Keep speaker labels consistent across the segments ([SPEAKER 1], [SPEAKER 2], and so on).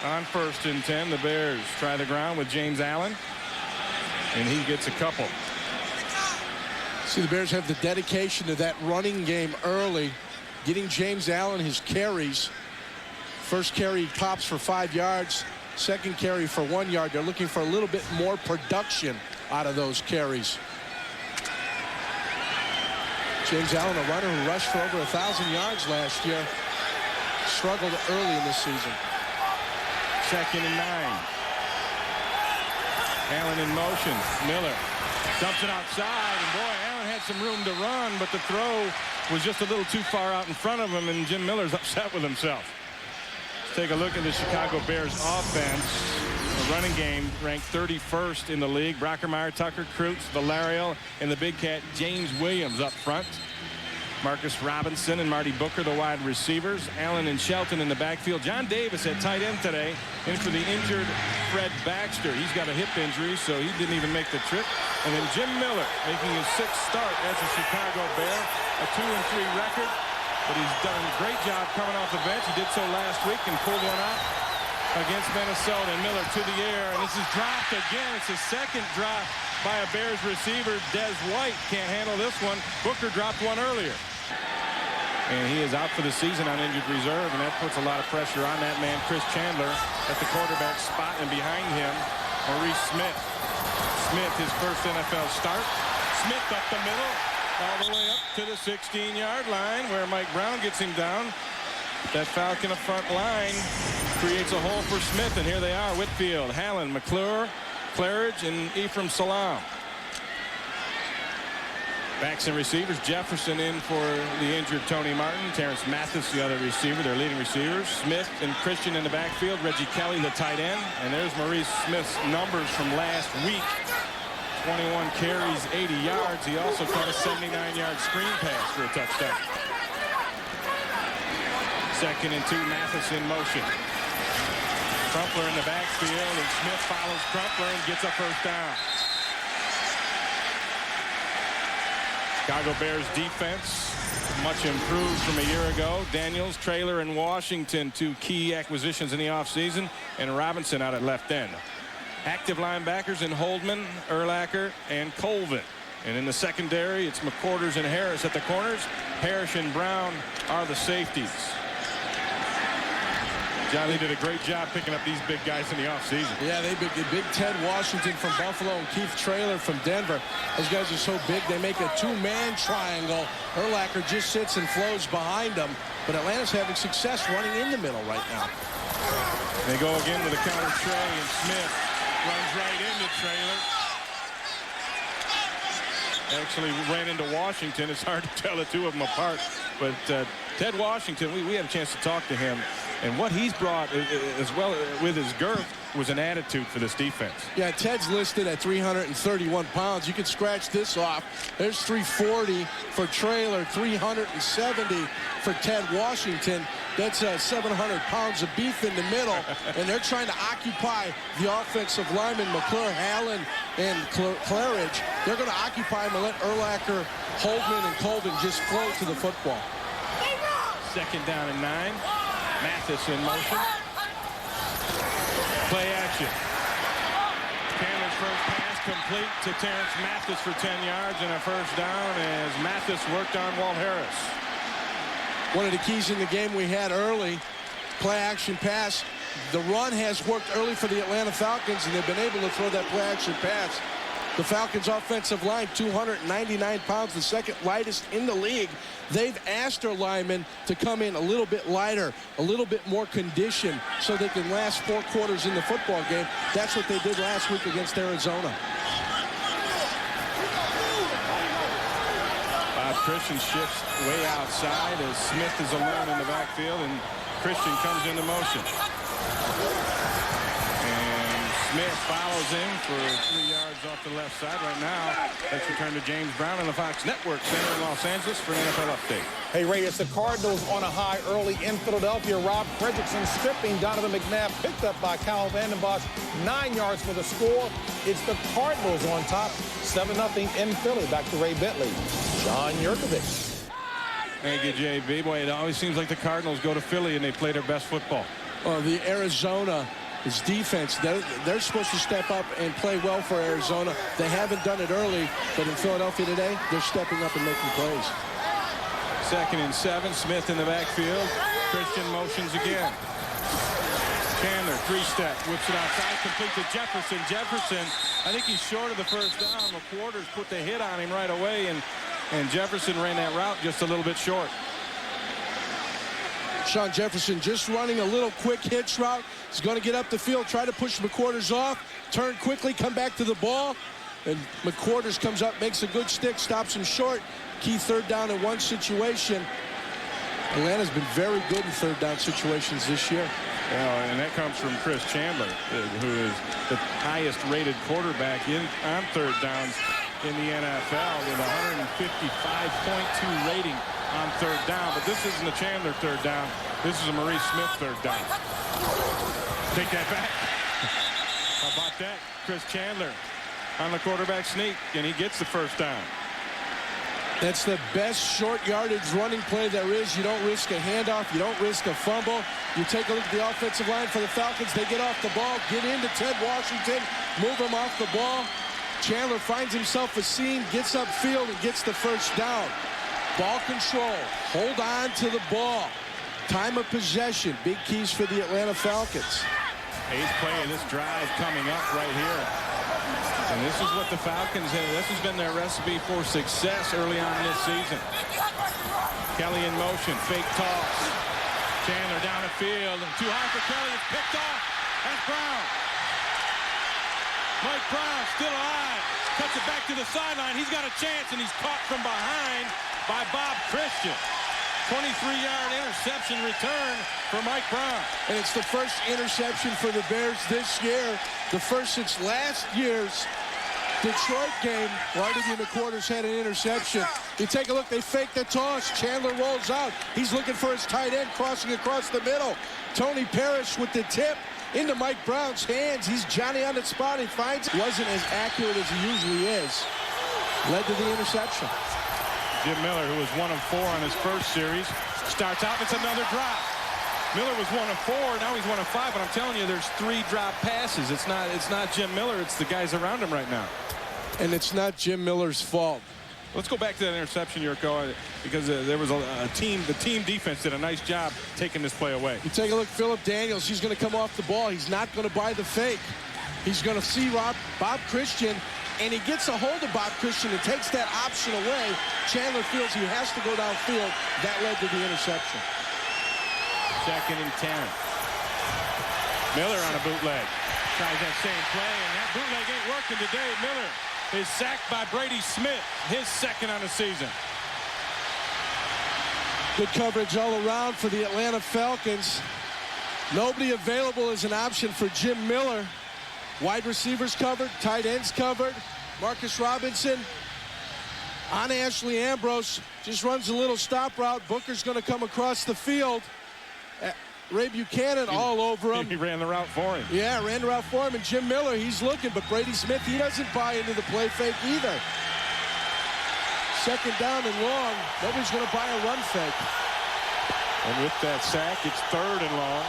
[SPEAKER 1] On 1st and 10, the Bears try the ground with James Allen, and he gets a couple.
[SPEAKER 2] See, the Bears have the dedication to that running game early, getting James Allen his carries. First carry pops for 5 yards. Second carry for 1 yard. They're looking for a little bit more production out of those carries. James Allen, a runner who rushed for over 1,000 yards last year, struggled early in this season.
[SPEAKER 1] 2nd and 9. Allen in motion. Miller dumps it outside, and boy, Allen had some room to run, but the throw was just a little too far out in front of him, and Jim Miller's upset with himself. Let's take a look at the Chicago Bears offense. The running game ranked 31st in the league. Brockermeyer, Tucker, Kreutz, Valerio, and the big cat James Williams up front. Marcus Robinson and Marty Booker, the wide receivers. Allen and Shelton in the backfield. John Davis at tight end today, in for the injured Fred Baxter. He's got a hip injury, so he didn't even make the trip. And then Jim Miller making his 6th start as a Chicago Bear, a 2-3 record. But he's done a great job coming off the bench. He did so last week and pulled one out against Minnesota. And Miller to the air, and this is dropped again. It's a second drop by a Bears receiver. Des White can't handle this one. Booker dropped one earlier. And he is out for the season on injured reserve, and that puts a lot of pressure on that man, Chris Chandler, at the quarterback spot, and behind him, Maurice Smith. Smith, his first NFL start. Smith up the middle, all the way up to the 16-yard line, where Mike Brown gets him down. That Falcon up front line creates a hole for Smith, and here they are, Whitfield, Hallen, McClure, Claridge, and Ephraim Salaam. Backs and receivers. Jefferson in for the injured Tony Martin. Terrence Mathis, the other receiver, their leading receivers. Smith and Christian in the backfield. Reggie Kelly, the tight end. And there's Maurice Smith's numbers from last week. 21 carries, 80 yards. He also caught a 79-yard screen pass for a touchdown. 2nd and 2, Mathis in motion. Crumpler in the backfield, and Smith follows Crumpler and gets a 1st down. Chicago Bears defense much improved from a year ago. Daniels, Traylor, and Washington, 2 key acquisitions in the offseason, and Robinson out at left end. Active linebackers in Holdman, Urlacher, and Colvin. And in the secondary, it's McQuarters and Harris at the corners. Parrish and Brown are the safeties. John, they did a great job picking up these big guys in the offseason. Yeah, they big Ted Washington from Buffalo and Keith Traylor from Denver. Those guys are so big, they make a 2-man triangle. Urlacher just sits and flows behind them. But Atlanta's having success running in the middle right now. They go again with a counter tray, and Smith runs right into Traylor. Actually ran into Washington. It's hard to tell the two of them apart. But Ted Washington, we had a chance to talk to him. And what he's brought, as well with his girth, was an attitude for this defense. Yeah, Ted's listed at 331 pounds. You can scratch this off. There's 340 for Traylor, 370 for Ted Washington. That's 700 pounds of beef in the middle. And they're trying to occupy the offensive linemen, McClure, Hallen, and Claridge. They're going to occupy him and let Urlacher, Holdman, and Colvin just flow to the football. 2nd down and 9. Mathis in motion. Play action. Chandler's first pass complete to Terrence Mathis for 10 yards and a 1st down as Mathis worked on Walt Harris. One of the keys in the game we had early, play action pass. The run has worked early for the Atlanta Falcons, and they've been able to throw that play action pass. The Falcons' offensive line, 299 pounds, the 2nd lightest in the league. They've asked their linemen to come in a little bit lighter, a little bit more conditioned, so they can last 4 quarters in the football game. That's what they did last week against Arizona. Bob Christian shifts way outside as Smith is alone in the backfield, and Christian comes into motion. Smith follows him for 3 yards off the left side. Right now, let's return to James Brown on the Fox Network Center in Los Angeles for an NFL update.
[SPEAKER 3] Hey, Ray, it's the Cardinals on a high early in Philadelphia. Rob Fredrickson stripping Donovan McNabb, picked up by Kyle Vanden Bosch. 9 yards for the score. It's the Cardinals on top, 7-0 in Philly. Back to Ray Bentley. John Yurkovich.
[SPEAKER 1] Thank you, JB. Boy, it always seems like the Cardinals go to Philly and they play their best football.
[SPEAKER 2] The Arizona, his defense, they're supposed to step up and play well for Arizona. They haven't done it early, but in Philadelphia today, they're stepping up and making plays.
[SPEAKER 1] 2nd and 7. Smith in the backfield. Christian motions again. Chandler, 3-step, whips it outside, complete to Jefferson. Jefferson, I think he's short of the first down. McQuarters put the hit on him right away, and Jefferson ran that route just a little bit short.
[SPEAKER 2] Sean Jefferson just running a little quick hitch route. He's going to get up the field, try to push McQuarters off, turn quickly, come back to the ball. And McQuarters comes up, makes a good stick, stops him short. Key 3rd down in 1 situation. Atlanta's been very good in 3rd down situations this year.
[SPEAKER 1] Yeah, and that comes from Chris Chandler, who is the highest rated quarterback on 3rd downs in the NFL with 155.2 rating on 3rd down. But this isn't a Chandler 3rd down. This is a Maurice Smith 3rd down. Take that back. How about that? Chris Chandler on the quarterback sneak, and he gets the 1st down.
[SPEAKER 2] That's the best short yardage running play there is. You don't risk a handoff. You don't risk a fumble. You take a look at the offensive line for the Falcons. They get off the ball, get into Ted Washington, move him off the ball. Chandler finds himself a seam, gets upfield, and gets the 1st down. Ball control. Hold on to the ball. Time of possession. Big keys for the Atlanta Falcons.
[SPEAKER 1] 8th play of this drive coming up right here. And this is what the Falcons have. This has been their recipe for success early on this season. Kelly in motion. Fake toss. Chandler down the field. Too high for Kelly. It's picked off. That's Brown. Mike Brown still alive. Cuts it back to the sideline. He's got a chance, and he's caught from behind by Bob Christian. 23-yard interception return for Mike Brown.
[SPEAKER 2] And it's the first interception for the Bears this year. The first since last year's Detroit game. Right in the quarters had an interception. You take a look, they fake the toss. Chandler rolls out. He's looking for his tight end, crossing across the middle. Tony Parrish with the tip into Mike Brown's hands. He's Johnny on the spot. He finds it. Wasn't as accurate as he usually is. Led to the interception.
[SPEAKER 1] Jim Miller, who was 1 of 4 on his first series, starts out. It's another drop. Miller was 1 of 4. Now he's 1 of 5. But I'm telling you, there's 3 drop passes. It's not Jim Miller. It's the guys around him right now.
[SPEAKER 2] And it's not Jim Miller's fault.
[SPEAKER 1] Let's go back to that interception, Yurko, because there was a team. The team defense did a nice job taking this play away.
[SPEAKER 2] You take a look, Philip Daniels. He's going to come off the ball. He's not going to buy the fake. He's going to see Bob Christian. And he gets a hold of Bob Christian and takes that option away. Chandler feels he has to go downfield. That led to the interception.
[SPEAKER 1] 2nd and 10. Miller on a bootleg. Tries that same play, and that bootleg ain't working today. Miller is sacked by Brady Smith, his 2nd on the season.
[SPEAKER 2] Good coverage all around for the Atlanta Falcons. Nobody available as an option for Jim Miller. Wide receivers covered, tight ends covered. Marcus Robinson on Ashley Ambrose. Just runs a little stop route. Booker's going to come across the field. Ray Buchanan all over him.
[SPEAKER 1] He ran the route for him.
[SPEAKER 2] Yeah, ran the route for him. And Jim Miller, he's looking. But Brady Smith, he doesn't buy into the play fake either. 2nd down and long. Nobody's going to buy a run fake.
[SPEAKER 1] And with that sack, it's 3rd and long.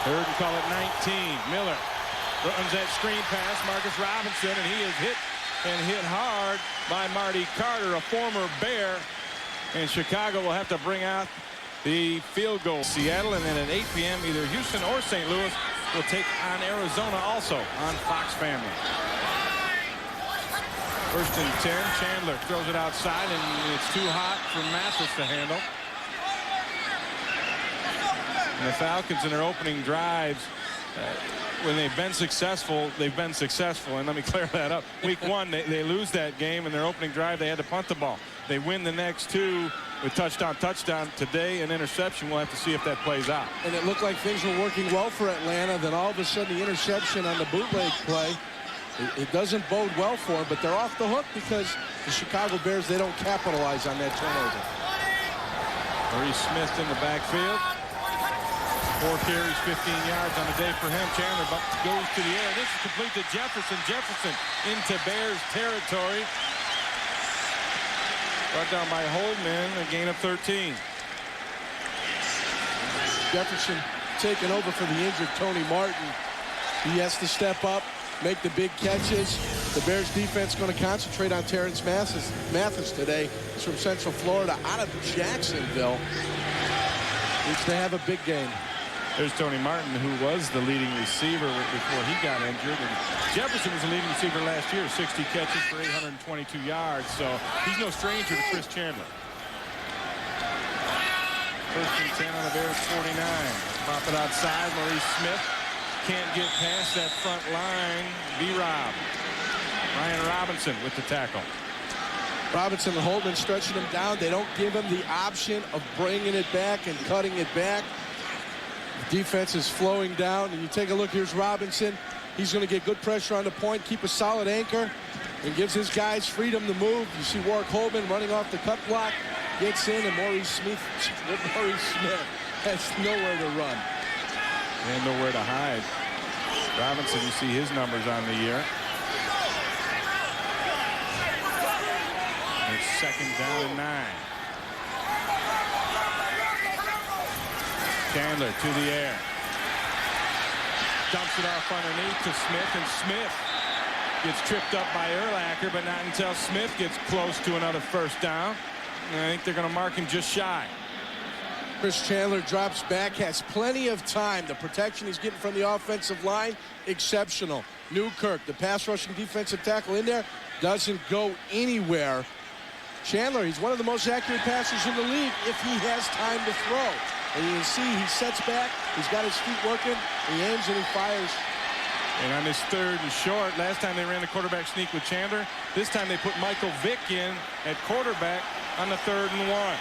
[SPEAKER 1] 3rd and call it 19. Miller runs that screen pass, Marcus Robinson, and he is hit hard by Marty Carter, a former Bear. And Chicago will have to bring out the field goal. Seattle, and then at 8 p.m., either Houston or St. Louis will take on Arizona also on Fox Family. 1st and 10. Chandler throws it outside, and it's too hot for Mathis to handle. And the Falcons in their opening drives, when they've been successful, they've been successful. And let me clear that up. Week 1, they lose that game. In their opening drive, they had to punt the ball. They win the next 2 with touchdown. Today, an interception. We'll have to see if that plays out.
[SPEAKER 2] And it looked like things were working well for Atlanta. Then all of a sudden, the interception on the bootleg play, it doesn't bode well for them. But they're off the hook because the Chicago Bears, they don't capitalize on that turnover.
[SPEAKER 1] Maurice Smith in the backfield. 4 carries, 15 yards on the day for him. Chandler goes to the air. This is complete to Jefferson. Jefferson into Bears territory. Brought down by Holdman, a gain of 13.
[SPEAKER 2] Jefferson taking over for the injured Tony Martin. He has to step up, make the big catches. The Bears defense going to concentrate on Terrence Mathis today. He's from Central Florida, out of Jacksonville. Needs to have a big game.
[SPEAKER 1] There's Tony Martin, who was the leading receiver before he got injured. And Jefferson was the leading receiver last year, 60 catches for 822 yards. So he's no stranger to Chris Chandler. First and 10 on the Bears 49. Pop it outside. Maurice Smith can't get past that front line. B-Rob. Ryan Robinson with the tackle.
[SPEAKER 2] Robinson and Holden stretching him down. They don't give him the option of bringing it back and cutting it back. The defense is flowing down, and you take a look. Here's Robinson. He's going to get good pressure on the point, keep a solid anchor, and gives his guys freedom to move. You see Warwick Holman running off the cut block, gets in, and Maurice Smith has nowhere to run.
[SPEAKER 1] And nowhere to hide. Robinson, you see his numbers on the year. And it's second down and 9. Chandler to the air. Dumps it off underneath to Smith, and Smith gets tripped up by Urlacher, but not until Smith gets close to another first down. And I think they're going to mark him just shy.
[SPEAKER 2] Chris Chandler drops back, has plenty of time. The protection he's getting from the offensive line, exceptional. Newkirk, the pass rushing defensive tackle in there, doesn't go anywhere. Chandler, he's one of the most accurate passers in the league if he has time to throw. And you can see he sets back, he's got his feet working, he aims and he fires.
[SPEAKER 1] And on this third and short, last time they ran the quarterback sneak with Chandler, this time they put Michael Vick in at quarterback on the 3rd and 1.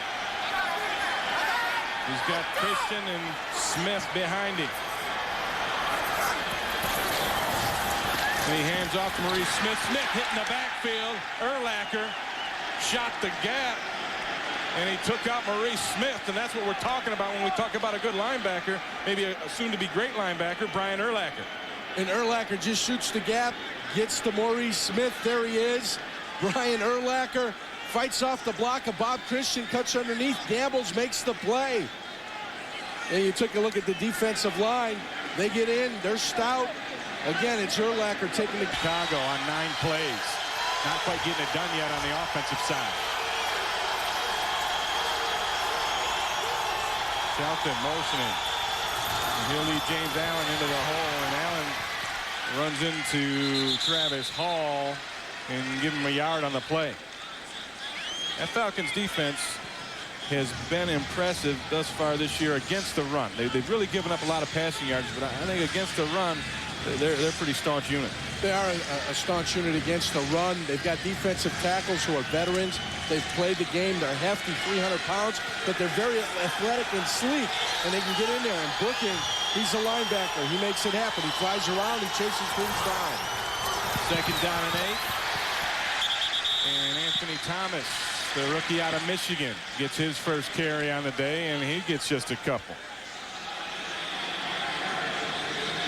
[SPEAKER 1] He's got Christian and Smith behind him. And he hands off to Maurice Smith. Smith hitting the backfield. Urlacher shot the gap. And he took out Maurice Smith. And that's what we're talking about when we talk about a good linebacker. Maybe a soon-to-be great linebacker, Brian Urlacher.
[SPEAKER 2] And Urlacher just shoots the gap, gets to Maurice Smith. There he is. Brian Urlacher fights off the block of Bob Christian, cuts underneath, gambles, makes the play. And you took a look at the defensive line. They get in, they're stout. Again, it's Urlacher taking the
[SPEAKER 1] Chicago on 9 plays. Not quite getting it done yet on the offensive side. Shelton motioning. And he'll lead James Allen into the hole, and Allen runs into Travis Hall and give him a yard on the play. That Falcons defense has been impressive thus far this year against the run. They've really given up a lot of passing yards, but I think against the run, they're a pretty staunch unit.
[SPEAKER 2] They are a staunch unit against the run. They've got defensive tackles who are veterans. They've played the game. They're hefty, 300 pounds, but they're very athletic and sleek, and they can get in there. And Booking, he's a linebacker. He makes it happen. He flies around. He chases things down.
[SPEAKER 1] Second down and 8. And Anthony Thomas, the rookie out of Michigan, gets his first carry on the day, and he gets just a couple.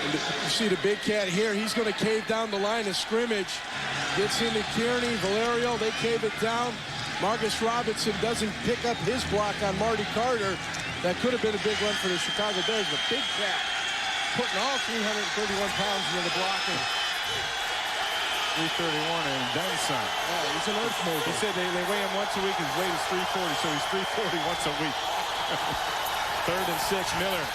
[SPEAKER 2] You see the big cat here. He's going to cave down the line of scrimmage. Gets into Kearney, Valerio. They cave it down. Marcus Robinson doesn't pick up his block on Marty Carter. That could have been a big run for the Chicago Bears. But big cat putting all 331 pounds into the blocking.
[SPEAKER 1] 331 and then some.
[SPEAKER 2] Yeah, he's an earth mover.
[SPEAKER 1] He said they weigh him once a week. His weight is 340, so he's 340 once a week. 3rd and 6, Miller.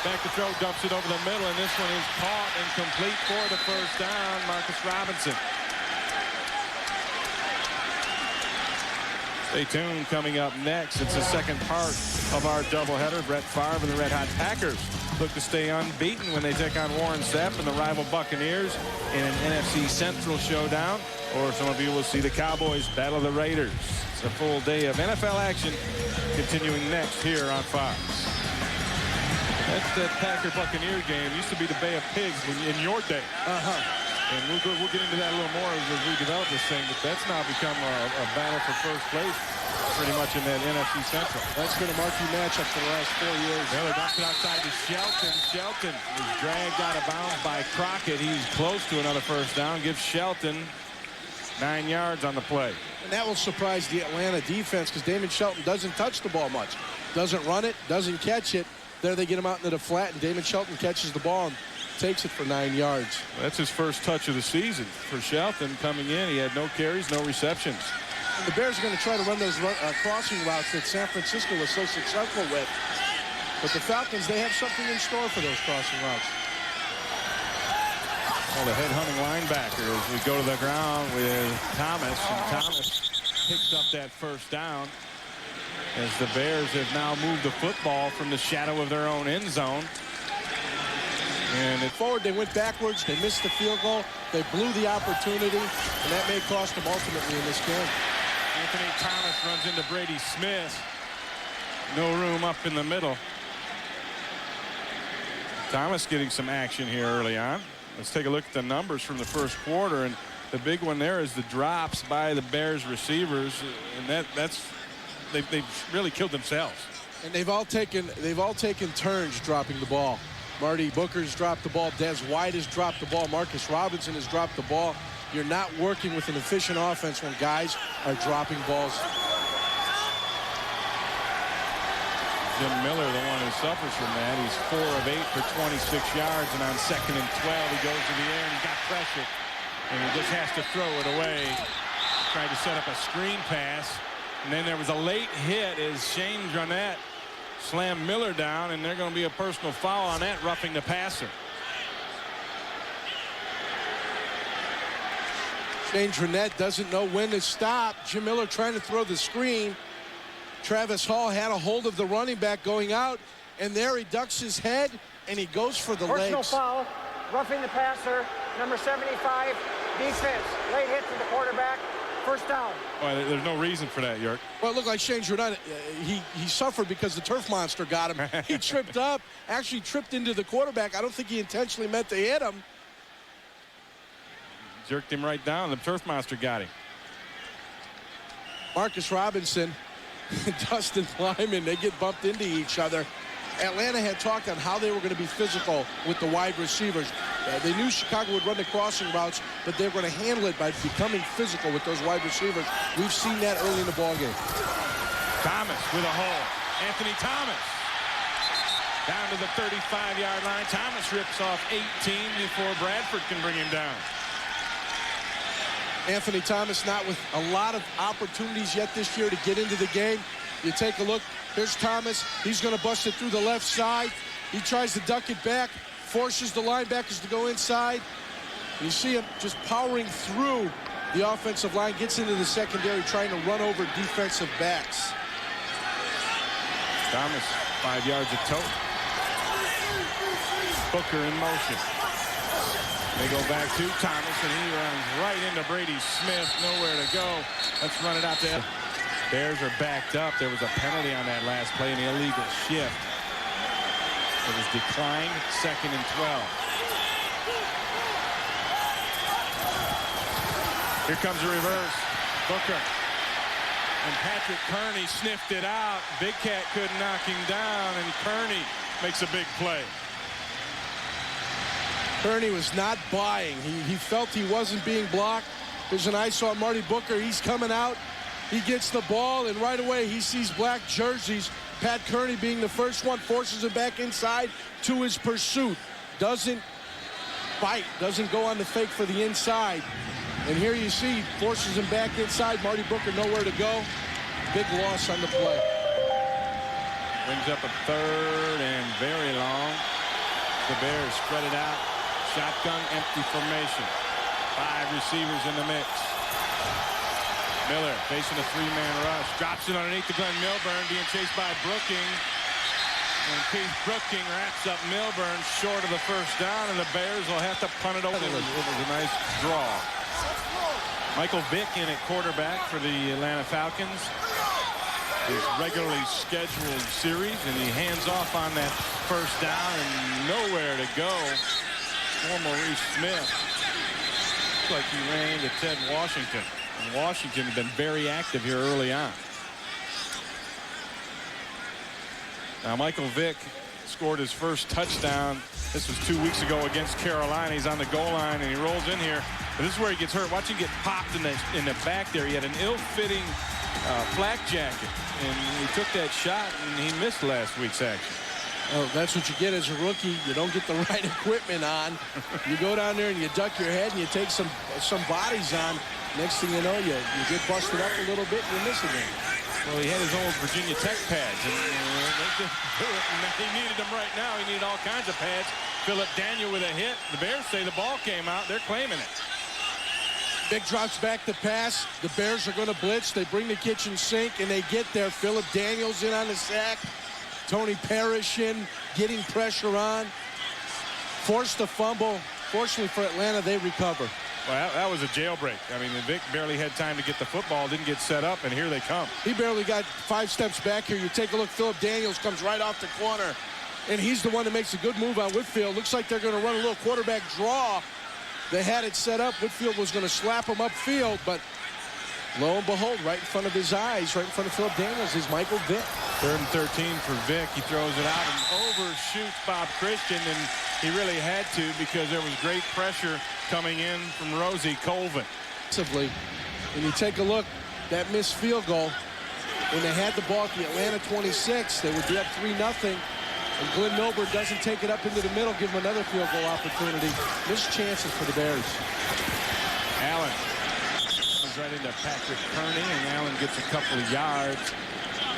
[SPEAKER 1] Back to throw, dumps it over the middle, and this one is caught and complete for the first down. Marcus Robinson. Stay tuned. Coming up next, it's the second part of our doubleheader. Brett Favre and the Red Hot Packers look to stay unbeaten when they take on Warren Sapp and the rival Buccaneers in an NFC Central showdown. Or some of you will see the Cowboys battle the Raiders. It's a full day of NFL action continuing next here on Fox. That's that Packer-Buccaneer game. Used to be the Bay of Pigs in your day. And we'll get into that a little more as we develop this thing. But that's now become a battle for first place pretty much in that NFC Central.
[SPEAKER 2] That's been a marquee matchup for the last 4 years.
[SPEAKER 1] Miller dumps it outside to Shelton. Shelton is dragged out of bounds by Crockett. He's close to another first down. Gives Shelton 9 yards on the play.
[SPEAKER 2] And that will surprise the Atlanta defense because Damon Shelton doesn't touch the ball much. Doesn't run it, doesn't catch it. There they get him out into the flat, and Damon Shelton catches the ball and takes it for 9 yards.
[SPEAKER 1] That's his first touch of the season for Shelton coming in. He had no carries, no receptions.
[SPEAKER 2] And the Bears are going to try to run those crossing routes that San Francisco was so successful with. But the Falcons, they have something in store for those crossing routes.
[SPEAKER 1] Well, the head-hunting linebacker as we go to the ground with Thomas. And Thomas picks up that first down as the Bears have now moved the football from the shadow of their own end zone. And
[SPEAKER 2] forward, they went backwards. They missed the field goal. They blew the opportunity, and that may cost them ultimately in this game.
[SPEAKER 1] Anthony Thomas runs into Brady Smith. No room up in the middle. Thomas getting some action here early on. Let's take a look at the numbers from the first quarter, and the big one there is the drops by the Bears receivers, and they've really killed themselves.
[SPEAKER 2] And they've all taken turns dropping the ball. Marty Booker's dropped the ball. Des White has dropped the ball. Marcus Robinson has dropped the ball. You're not working with an efficient offense when guys are dropping balls.
[SPEAKER 1] Jim Miller, the one who suffers from that. He's 4 of 8 for 26 yards, and on 2nd and 12, he goes to the air and he got pressure. And he just has to throw it away. Tried to set up a screen pass. And then there was a late hit as Shane Dronette slammed Miller down, and they're going to be a personal foul on that, roughing the passer.
[SPEAKER 2] Shane Dronette doesn't know when to stop. Jim Miller trying to throw the screen. Travis Hall had a hold of the running back going out, and there he ducks his head, and he goes for the legs.
[SPEAKER 4] Personal foul, roughing the passer, number 75, defense. Late hit to the quarterback, first down.
[SPEAKER 1] Well, there's no reason for that, York.
[SPEAKER 2] Well, it looked like Shane Dronette, he suffered because the turf monster got him. He tripped up, actually tripped into the quarterback. I don't think he intentionally meant to hit him.
[SPEAKER 1] Jerked him right down. The turf monster got him.
[SPEAKER 2] Marcus Robinson, Dustin Lyman, they get bumped into each other. Atlanta had talked on how they were going to be physical with the wide receivers. They knew Chicago would run the crossing routes, but they were going to handle it by becoming physical with those wide receivers. We've seen that early in the ballgame.
[SPEAKER 1] Thomas with a hole. Anthony Thomas down to the 35-yard line. Thomas rips off 18 before Bradford can bring him down.
[SPEAKER 2] Anthony Thomas not with a lot of opportunities yet this year to get into the game. You take a look. Here's Thomas. He's going to bust it through the left side. He tries to duck it back, forces the linebackers to go inside. You see him just powering through the offensive line, gets into the secondary, trying to run over defensive backs.
[SPEAKER 1] Thomas, 5 yards of tote. Booker in motion. They go back to Thomas, and he runs right into Brady Smith. Nowhere to go. Let's run it out to Bears are backed up. There was a penalty on that last play, an illegal shift. It was declined, 2nd and 12. Here comes the reverse. Booker. And Patrick Kearney sniffed it out. Big Cat couldn't knock him down, and Kearney makes a big play.
[SPEAKER 2] Kearney was not buying. He felt he wasn't being blocked. There's an ISO on Marty Booker. He's coming out. He gets the ball, and right away he sees black jerseys. Pat Kearney being the first one, forces him back inside to his pursuit. Doesn't bite, doesn't go on the fake for the inside. And here you see, forces him back inside. Marty Booker nowhere to go. Big loss on the play.
[SPEAKER 1] Brings up a 3rd and very long. The Bears spread it out. Shotgun, empty formation. 5 receivers in the mix. Miller facing a 3-man rush. Drops it underneath to Glenn Milburn, being chased by Brooking. And Keith Brooking wraps up Milburn short of the first down, and the Bears will have to punt it over. It was a nice draw. Michael Vick in at quarterback for the Atlanta Falcons. His regularly scheduled series, and he hands off on that first down and nowhere to go. Maurice Smith. Looks like he ran into Ted Washington. And Washington had been very active here early on. Now Michael Vick scored his first touchdown. This was 2 weeks ago against Carolina. He's on the goal line and he rolls in here. But this is where he gets hurt. Watch him get popped in the back there. He had an ill-fitting flak jacket, and he took that shot and he missed last week's action.
[SPEAKER 2] Oh, that's what you get as a rookie. You don't get the right equipment on. You go down there and you duck your head and you take some bodies on. Next thing you know, you get busted up a little bit and you miss again.
[SPEAKER 1] Well, he had his old Virginia Tech pads, and he needed them right now. He needed all kinds of pads. Philip Daniel with a hit. The Bears say the ball came out. They're claiming it.
[SPEAKER 2] Vic drops back the pass. The Bears are going to blitz. They bring the kitchen sink, and they get there. Philip Daniels in on the sack. Tony Parrish in, getting pressure on. Forced the fumble. Fortunately for Atlanta, they recover.
[SPEAKER 1] Well, that was a jailbreak. I mean, Vic barely had time to get the football, didn't get set up, and here they come.
[SPEAKER 2] He barely got 5 steps back here. You take a look, Philip Daniels comes right off the corner, and he's the one that makes a good move on Whitfield. Looks like they're going to run a little quarterback draw. They had it set up. Whitfield was going to slap him upfield, but lo and behold, right in front of his eyes, right in front of Philip Daniels, is Michael Vick.
[SPEAKER 1] 3rd and 13 for Vic. He throws it out and overshoots Bob Christian, and he really had to because there was great pressure coming in from Rosie Colvin.
[SPEAKER 2] When you take a look, that missed field goal, when they had the ball at the Atlanta 26, they would be up 3-0. And Glenn Milburn doesn't take it up into the middle, give him another field goal opportunity. Missed chances for the Bears.
[SPEAKER 1] Allen comes right into Patrick Kearney, and Allen gets a couple of yards.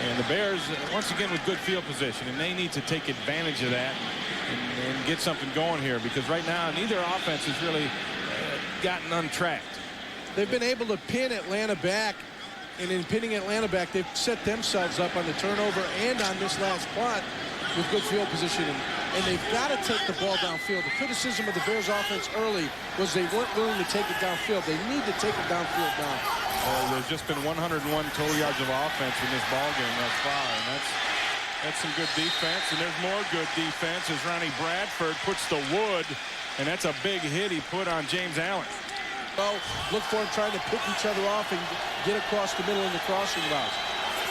[SPEAKER 1] And the Bears, once again, with good field position, and they need to take advantage of that and get something going here, because right now neither offense has really gotten untracked.
[SPEAKER 2] They've been able to pin Atlanta back, and in pinning Atlanta back, they've set themselves up on the turnover and on this last punt with good field position, and they've got to take the ball downfield. The criticism of the Bears offense early was they weren't willing to take it downfield. They need to take it downfield now.
[SPEAKER 1] There's just been 101 total yards of offense in this ball game thus far, and that's some good defense, and there's more good defense as Ronnie Bradford puts the wood, and that's a big hit he put on James Allen.
[SPEAKER 2] Well, look for him trying to pick each other off and get across the middle in the crossing routes.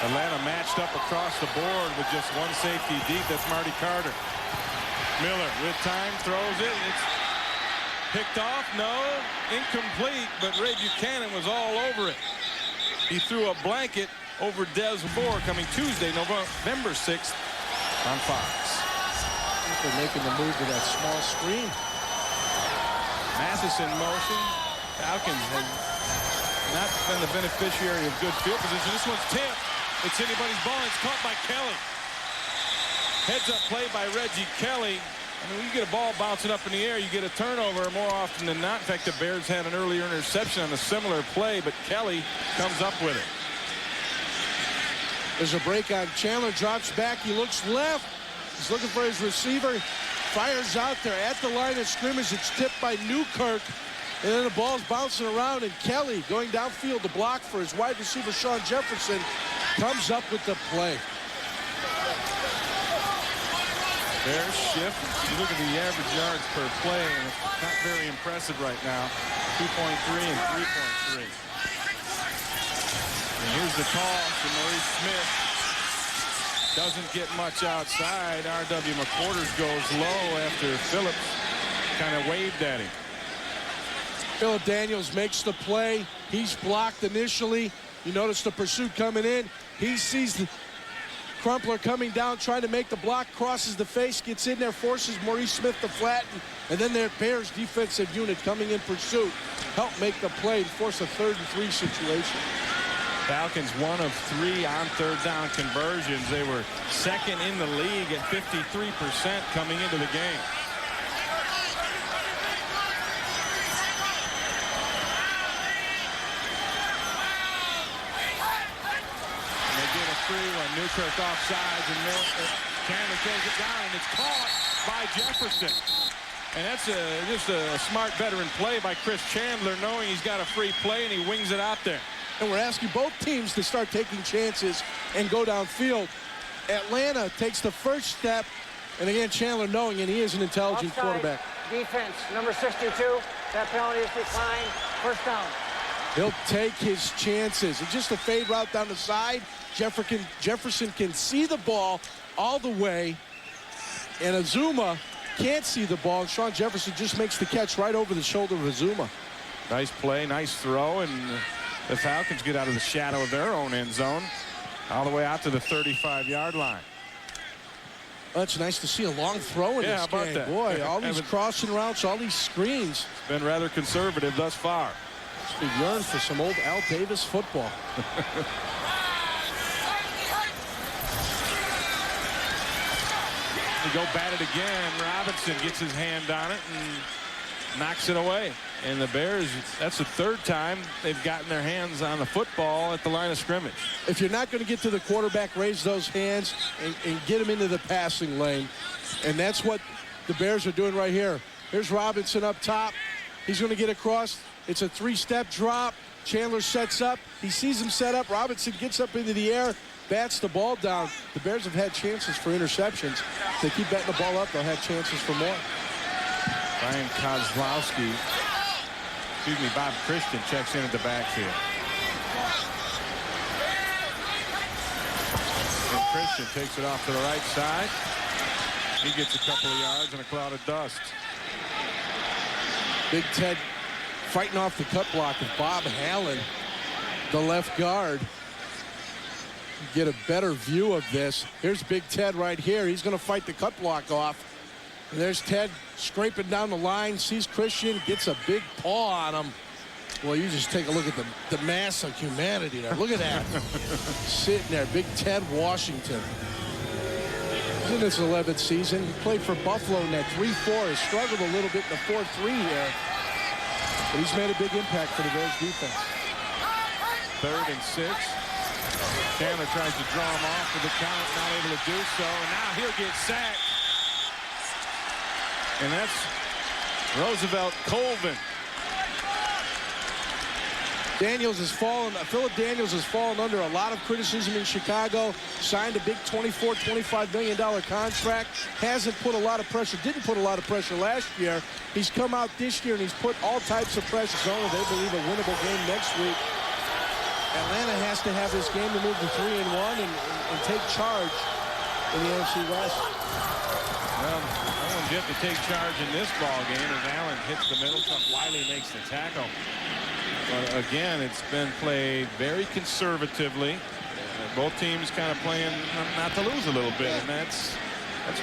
[SPEAKER 1] Atlanta matched up across the board with just one safety deep. That's Marty Carter. Miller with time throws it. It's picked off. No, incomplete, but Ray Buchanan was all over it. He threw a blanket over Des Moore coming Tuesday, November 6th on Fox.
[SPEAKER 2] They're making the move to that small screen.
[SPEAKER 1] Mathis in motion. Falcons have not been the beneficiary of good field position. This one's tipped. It's anybody's ball. It's caught by Kelly. Heads-up play by Reggie Kelly. I mean, when you get a ball bouncing up in the air, you get a turnover more often than not. In fact, the Bears had an earlier interception on a similar play, but Kelly comes up with it.
[SPEAKER 2] There's a break on Chandler. Drops back. He looks left. He's looking for his receiver. Fires out there at the line of scrimmage. It's tipped by Newkirk. And then the ball's bouncing around, and Kelly going downfield to block for his wide receiver, Sean Jefferson, comes up with the play.
[SPEAKER 1] Bears shift. You look at the average yards per play, and it's not very impressive right now. 2.3 and 3.3. And here's the toss to Maurice Smith. Doesn't get much outside. R.W. McQuarters goes low after Phillips kind of waved at him.
[SPEAKER 2] Philip Daniels makes the play. He's blocked initially. You notice the pursuit coming in. He sees the Crumpler coming down, trying to make the block, crosses the face, gets in there, forces Maurice Smith to flatten, and then their Bears defensive unit coming in pursuit help make the play and force a 3rd and 3 situation.
[SPEAKER 1] Falcons 1 of 3 on 3rd down conversions. They were 2nd in the league at 53% coming into the game. When Newkirk offsides and Chandler throws it down, and it's caught by Jefferson. And that's just a smart veteran play by Chris Chandler, knowing he's got a free play, and he wings it out there.
[SPEAKER 2] And we're asking both teams to start taking chances and go downfield. Atlanta takes the first step, and again, Chandler knowing, and he is an intelligent quarterback.
[SPEAKER 4] Defense, number 62. That penalty is declined. First down.
[SPEAKER 2] He'll take his chances. It's just a fade route down the side. Jefferson can see the ball all the way, and Azuma can't see the ball. Sean Jefferson just makes the catch right over the shoulder of Azuma.
[SPEAKER 1] Nice play, nice throw, and the Falcons get out of the shadow of their own end zone all the way out to the 35-yard line.
[SPEAKER 2] Well, it's nice to see a long throw in this game.
[SPEAKER 1] That?
[SPEAKER 2] Boy, all these crossing routes, all these screens.
[SPEAKER 1] It's been rather conservative thus far.
[SPEAKER 2] We yearn for some old Al Davis football.
[SPEAKER 1] We go bat it again. Robinson gets his hand on it and knocks it away. And the Bears, that's the third time they've gotten their hands on the football at the line of scrimmage.
[SPEAKER 2] If you're not going to get to the quarterback, raise those hands and get him into the passing lane. And that's what the Bears are doing right here. Here's Robinson up top. He's going to get across. It's a three-step drop. Chandler sets up. He sees him set up. Robinson gets up into the air, bats the ball down. The Bears have had chances for interceptions. If they keep batting the ball up, they'll have chances for more.
[SPEAKER 1] Brian Kozlowski, Bob Christian checks in at the backfield. And Christian takes it off to the right side. He gets a couple of yards in a cloud of dust.
[SPEAKER 2] Big Ted fighting off the cut block of Bob Hallen, the left guard. Get a better view of this. Here's Big Ted right here. He's going to fight the cut block off. And there's Ted scraping down the line, sees Christian, gets a big paw on him. Well, you just take a look at the mass of humanity there. Look at that. Sitting there, Big Ted Washington. He's in his 11th season. He played for Buffalo in that 3-4. Has struggled a little bit in the 4-3 here. But he's made a big impact for the Bears defense.
[SPEAKER 1] 3rd and 6. Chandler tries to draw him off with the count, not able to do so. And now he'll get sacked. And that's Roosevelt Colvin.
[SPEAKER 2] Philip Daniels has fallen under a lot of criticism in Chicago. Signed a big $24, $25 million contract. Hasn't put a lot of pressure, didn't put a lot of pressure last year. He's come out this year and he's put all types of pressure. So they believe a winnable game next week. Atlanta has to have this game to move to 3-1 and take charge in the NFC West.
[SPEAKER 1] Well, no one's yet to take charge in this ball game as Allen hits the middle. Chuck Wiley makes the tackle. But again, it's been played very conservatively. Both teams kind of playing not to lose a little bit, and that's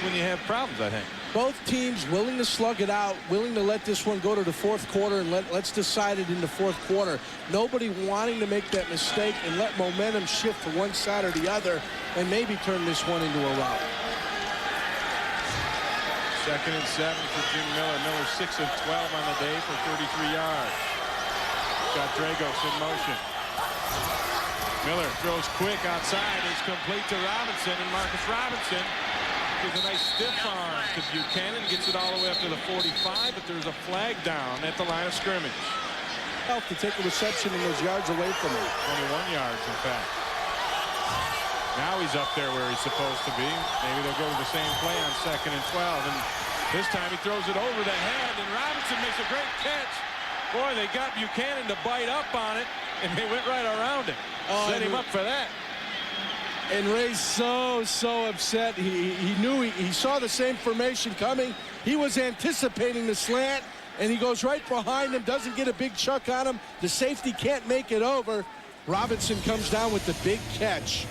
[SPEAKER 1] when you have problems, I think.
[SPEAKER 2] Both teams willing to slug it out, willing to let this one go to the fourth quarter, and let's decide it in the fourth quarter. Nobody wanting to make that mistake and let momentum shift to one side or the other and maybe turn this one into a rout.
[SPEAKER 1] 2nd and 7 for Jim Miller. Miller 6 of 12 on the day for 33 yards. Got Dragos in motion. Miller throws quick outside. It's complete to Robinson, and Marcus Robinson gives a nice stiff arm to Buchanan. Gets it all the way up to the 45, but there's a flag down at the line of scrimmage.
[SPEAKER 2] To take a reception and those yards away from him.
[SPEAKER 1] 21 yards, in fact. Now he's up there where he's supposed to be. Maybe they'll go to the same play on 2nd and 12. And this time he throws it over the head, and Robinson makes a great catch. Boy, they got Buchanan to bite up on it, and they went right around it. Set him up for that.
[SPEAKER 2] And Ray's so upset. He knew he saw the same formation coming. He was anticipating the slant, and he goes right behind him, doesn't get a big chuck on him. The safety can't make it over. Robinson comes down with the big catch.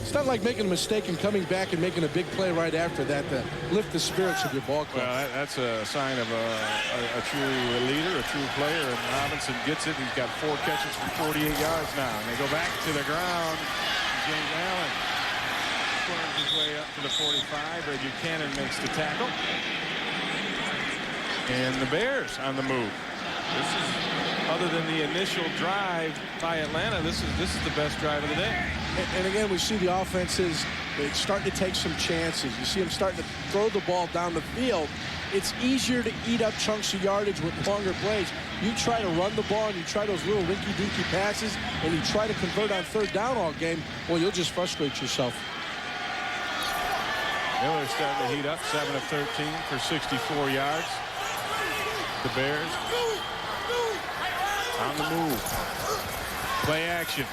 [SPEAKER 2] It's not like making a mistake and coming back and making a big play right after that to lift the spirits of your ball club.
[SPEAKER 1] Well, that's a sign of a true leader, a true player, and Robinson gets it. He's got 4 catches for 48 yards now. And they go back to the ground. James Allen squirms his way up to the 45. Ray Buchanan makes the tackle. And the Bears on the move. This is, other than the initial drive by Atlanta, this is the best drive of the day.
[SPEAKER 2] And again, we see the offenses starting to take some chances. You see them starting to throw the ball down the field. It's easier to eat up chunks of yardage with longer plays. You try to run the ball and you try those little rinky-dinky passes and you try to convert on 3rd down all game, well, you'll just frustrate yourself.
[SPEAKER 1] Miller starting to heat up, 7 of 13 for 64 yards. The Bears on the move. Play action.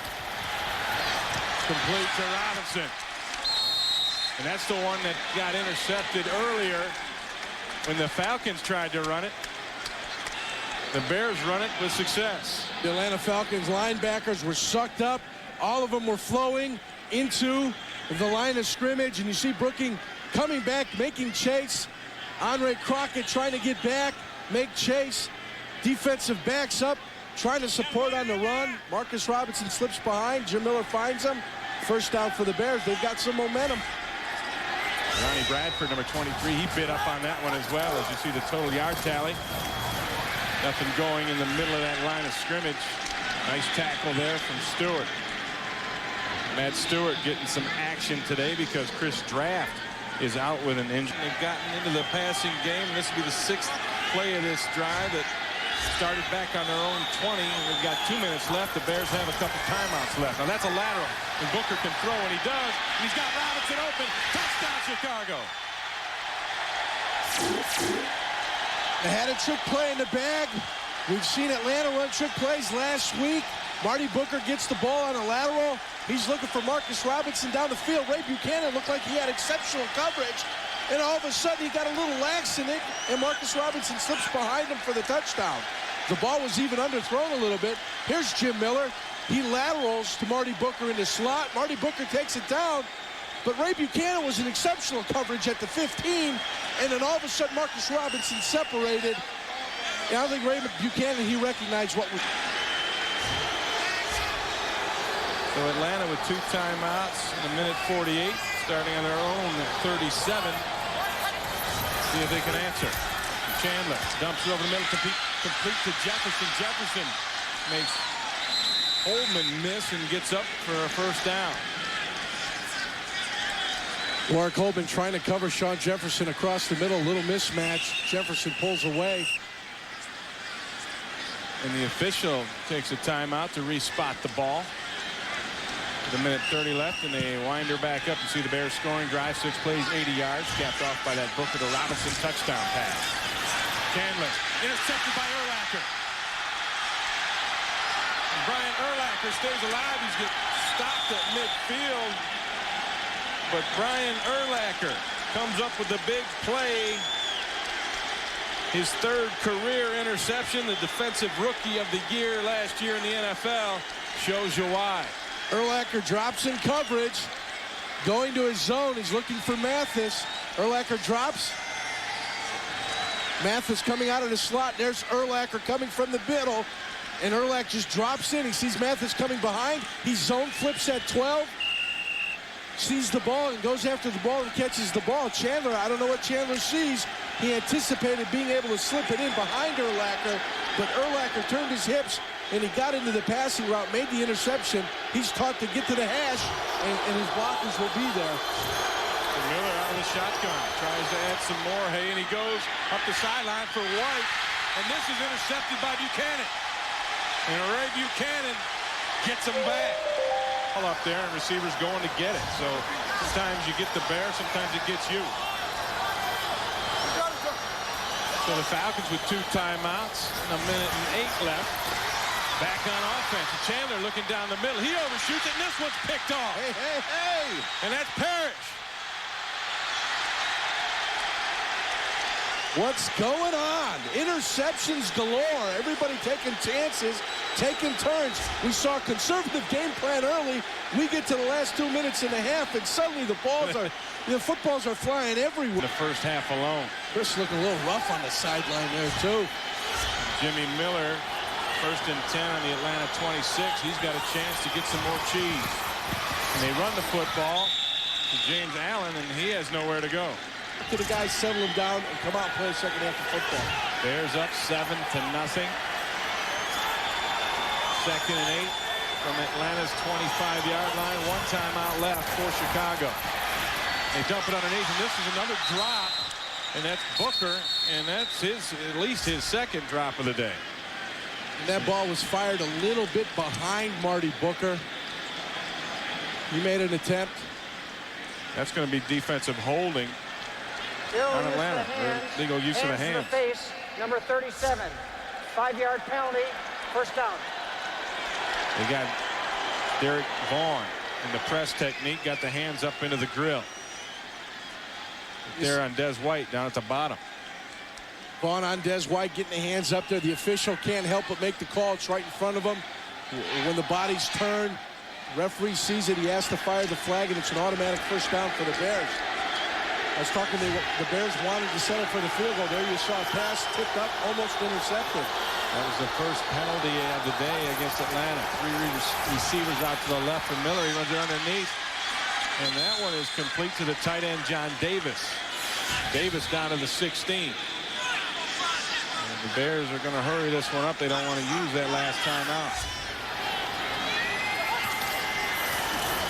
[SPEAKER 1] Complete to Robinson. And that's the one that got intercepted earlier when the Falcons tried to run it. The Bears run it with success.
[SPEAKER 2] The Atlanta Falcons linebackers were sucked up. All of them were flowing into of the line of scrimmage, and you see Brooking coming back, making chase. Andre Crockett trying to get back, make chase. Defensive backs up, trying to support on the run. Marcus Robinson slips behind. Jim Miller finds him. First down for the Bears. They've got some momentum.
[SPEAKER 1] Ronnie Bradford, number 23, he bit up on that one as well, as you see the total yard tally. Nothing going in the middle of that line of scrimmage. Nice tackle there from Stewart. Matt Stewart getting some action today because Chris Draft is out with an injury. They've gotten into the passing game. This will be the 6th play of this drive that started back on their own 20. We've got 2 minutes left. The Bears have a couple timeouts left. Now that's a lateral, and Booker can throw, and he does. And he's got Robinson open. Touchdown, Chicago.
[SPEAKER 2] They had a trick play in the bag. We've seen Atlanta run trick plays last week. Marty Booker gets the ball on a lateral. He's looking for Marcus Robinson down the field. Ray Buchanan looked like he had exceptional coverage. And all of a sudden, he got a little lax in it, and Marcus Robinson slips behind him for the touchdown. The ball was even underthrown a little bit. Here's Jim Miller. He laterals to Marty Booker in the slot. Marty Booker takes it down, but Ray Buchanan was in exceptional coverage at the 15, and then all of a sudden, Marcus Robinson separated. And I don't think Ray Buchanan, he recognized what was...
[SPEAKER 1] So Atlanta with 2 timeouts in a minute 48, starting on their own 37. See if they can answer. Chandler dumps it over the middle, complete to Jefferson. Jefferson makes Holman miss and gets up for a first down.
[SPEAKER 2] Warwick Holman trying to cover Sean Jefferson across the middle. Little mismatch. Jefferson pulls away.
[SPEAKER 1] And the official takes a timeout to respot the ball. With a minute 30 left, and they wind her back up. You see the Bears scoring drive, 6 plays, 80 yards, capped off by that Booker to Robinson touchdown pass. Chandler intercepted by Urlacher. And Brian Urlacher stays alive. He's get stopped at midfield, but Brian Urlacher comes up with the big play. His 3rd career interception, the defensive rookie of the year last year in the NFL, shows you why.
[SPEAKER 2] Urlacher drops in coverage, going to his zone. He's looking for Mathis. Urlacher drops. Mathis coming out of the slot. There's Urlacher coming from the middle, and Urlacher just drops in. He sees Mathis coming behind. He zone flips at 12. Sees the ball and goes after the ball and catches the ball. Chandler, I don't know what Chandler sees. He anticipated being able to slip it in behind Urlacher, but Urlacher turned his hips, and he got into the passing route, made the interception. He's taught to get to the hash, and his blockers will be there.
[SPEAKER 1] Miller out of the shotgun, tries to add some more hay, and he goes up the sideline for White, and this is intercepted by Buchanan. And Ray Buchanan gets him back. All up there, and receivers going to get it. So sometimes you get the bear, sometimes it gets you. So the Falcons with 2 timeouts and a minute and 8 left. Back on offense. And Chandler looking down the middle. He overshoots it, and this one's picked off.
[SPEAKER 2] Hey, hey, hey!
[SPEAKER 1] And that's Parrish.
[SPEAKER 2] What's going on? Interceptions galore. Everybody taking chances, taking turns. We saw a conservative game plan early. We get to the last 2 minutes and a half, and suddenly the footballs are flying everywhere.
[SPEAKER 1] The first half alone.
[SPEAKER 2] Chris looking a little rough on the sideline there, too.
[SPEAKER 1] Jimmy Miller, 1st and 10 on the Atlanta 26. He's got a chance to get some more cheese. And they run the football to James Allen, and he has nowhere to go.
[SPEAKER 2] To the guys settle him down and come out and play second half of football.
[SPEAKER 1] Bears up 7-0. 2nd and 8 from Atlanta's 25-yard line. 1 timeout left for Chicago. They dump it underneath, and this is another drop, and that's Booker, and that's at least his 2nd drop of the day.
[SPEAKER 2] And that ball was fired a little bit behind Marty Booker. He made an attempt.
[SPEAKER 1] That's going to be defensive holding on Atlanta. Legal use of the hands.
[SPEAKER 4] Face, number 37. 5-yard penalty, first down.
[SPEAKER 1] They got Derek Vaughn in the press technique, got the hands up into the grill. There on Des White down at the bottom.
[SPEAKER 2] Vaughn on Des White getting the hands up there. The official can't help but make the call. It's right in front of him. When the bodies turn, Referee sees it. He has to fire the flag, and it's an automatic first down for the Bears. I was talking to the Bears wanted to settle for the field goal. There you saw a pass tipped up, almost intercepted.
[SPEAKER 1] That was the first penalty of the day against Atlanta. 3 receivers out to the left for Miller. He runs it underneath. And that one is complete to the tight end, John Davis. Davis down to the 16. And the Bears are going to hurry this one up. They don't want to use that last timeout.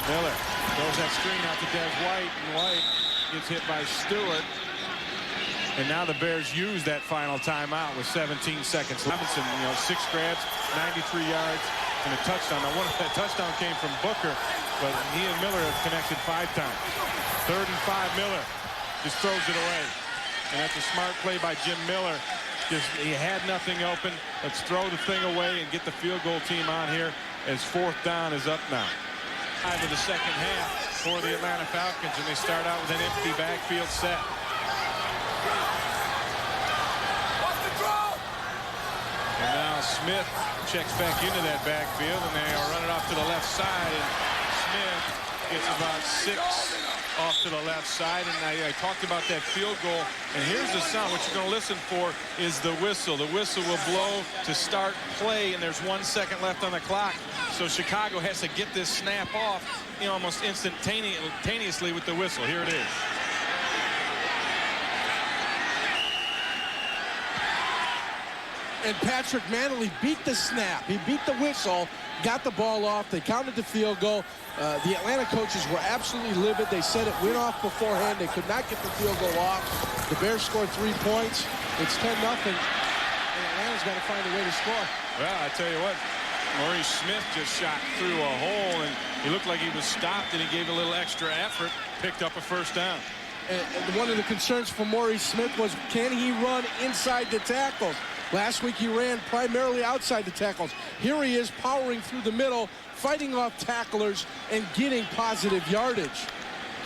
[SPEAKER 1] Miller throws that screen out to Des White, and White gets hit by Stewart. And now the Bears use that final timeout with 17 seconds. Levinson, 6 grabs, 93 yards, and a touchdown. Now, that touchdown came from Booker, but he and Miller have connected 5 times. 3rd and 5, Miller just throws it away. And that's a smart play by Jim Miller. He had nothing open. Let's throw the thing away and get the field goal team on here as 4th down is up now. Of the second half for the Atlanta Falcons, and they start out with an empty backfield set. And now Smith checks back into that backfield, and they are running off to the left side, and Smith gets about 6 off to the left side. And I talked about that field goal, and here's the sound. What you're going to listen for is the whistle. The whistle will blow to start play, and there's 1 second left on the clock. So Chicago has to get this snap off, almost instantaneously with the whistle. Here it is.
[SPEAKER 2] And Patrick Manley beat the snap. He beat the whistle, got the ball off. They counted the field goal. The Atlanta coaches were absolutely livid. They said it went off beforehand. They could not get the field goal off. The Bears scored 3 points. It's 10-0. And Atlanta's got to find a way to score.
[SPEAKER 1] Well, I tell you what, Maurice Smith just shot through a hole, and he looked like he was stopped, and he gave a little extra effort, picked up a first down.
[SPEAKER 2] And one of the concerns for Maurice Smith was, can he run inside the tackles? Last week he ran primarily outside the tackles. Here he is powering through the middle, fighting off tacklers and getting positive yardage.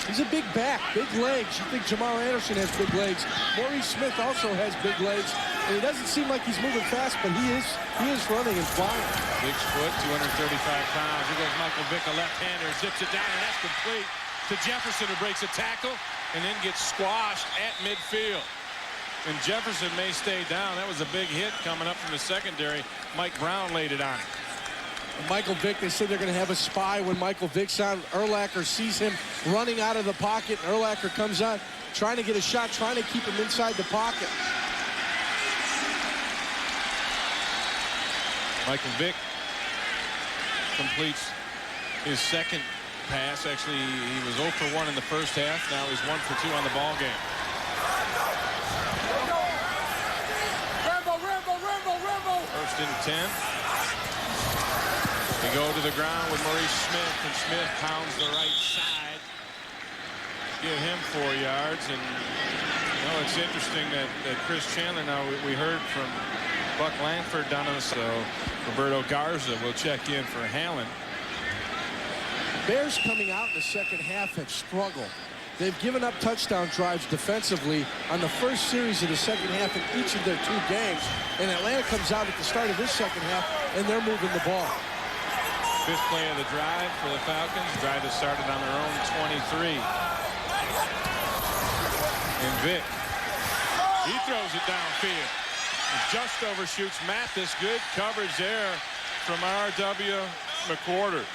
[SPEAKER 2] He's a big back, big legs. You think Jamal Anderson has big legs. Maurice Smith also has big legs, and it doesn't seem like he's moving fast, but he is running and flying.
[SPEAKER 1] 6 foot, 235 pounds. Here goes Michael Vick, a left-hander, zips it down, and that's complete to Jefferson, who breaks a tackle and then gets squashed at midfield. And Jefferson may stay down. That was a big hit coming up from the secondary. Mike Brown laid it on him.
[SPEAKER 2] Michael Vick, they said they're going to have a spy when Michael Vick's on. Urlacher sees him running out of the pocket. Urlacher comes on, trying to get a shot, trying to keep him inside the pocket.
[SPEAKER 1] Michael Vick completes his second pass. Actually, he was 0 for 1 in the first half. Now he's 1 for 2 on the ball game. First and 10. We go to the ground with Maurice Smith, and Smith pounds the right side. Give him 4 yards. And it's interesting that Chris Chandler, now we heard from Buck Langford down on the, so Roberto Garza will check in for Hallen.
[SPEAKER 2] Bears coming out in the second half have struggled. They've given up touchdown drives defensively on the first series of the second half in each of their 2 games. And Atlanta comes out at the start of this second half, and they're moving the ball.
[SPEAKER 1] 5th play of the drive for the Falcons. Drive that started on their own 23. And Vick, he throws it downfield. He just overshoots Mathis. Good coverage there from R.W. McQuarters.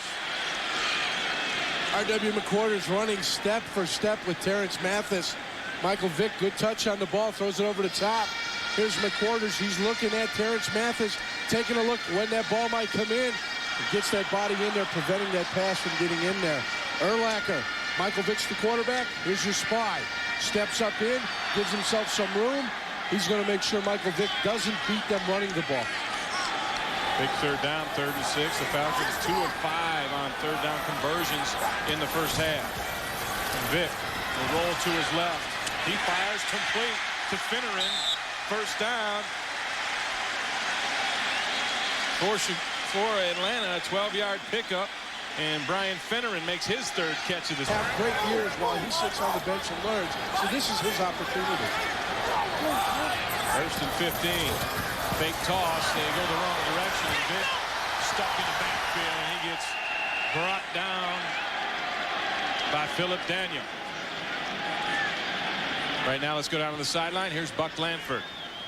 [SPEAKER 2] R.W. McQuarters running step for step with Terrence Mathis. Michael Vick, good touch on the ball, throws it over the top. Here's McQuarters. He's looking at Terrence Mathis, taking a look when that ball might come in. He gets that body in there, preventing that pass from getting in there. Urlacher, Michael Vick's the quarterback. Here's your spy. Steps up in, gives himself some room. He's going to make sure Michael Vick doesn't beat them running the ball.
[SPEAKER 1] Big 3rd down, 3rd and 6. The Falcons 2 of 5 on 3rd down conversions in the first half. And Vick will roll to his left. He fires complete to Finneran. First down for Atlanta, a 12-yard pickup. And Brian Finneran makes his 3rd catch of the season.
[SPEAKER 2] Have great years while he sits on the bench and learns. So this is his opportunity.
[SPEAKER 1] 1st and 15. Fake toss. They go the wrong direction. And Vick stuck in the backfield, and he gets brought down by Philip Daniel. Right now, let's go down to the sideline. Here's Buck Lanford.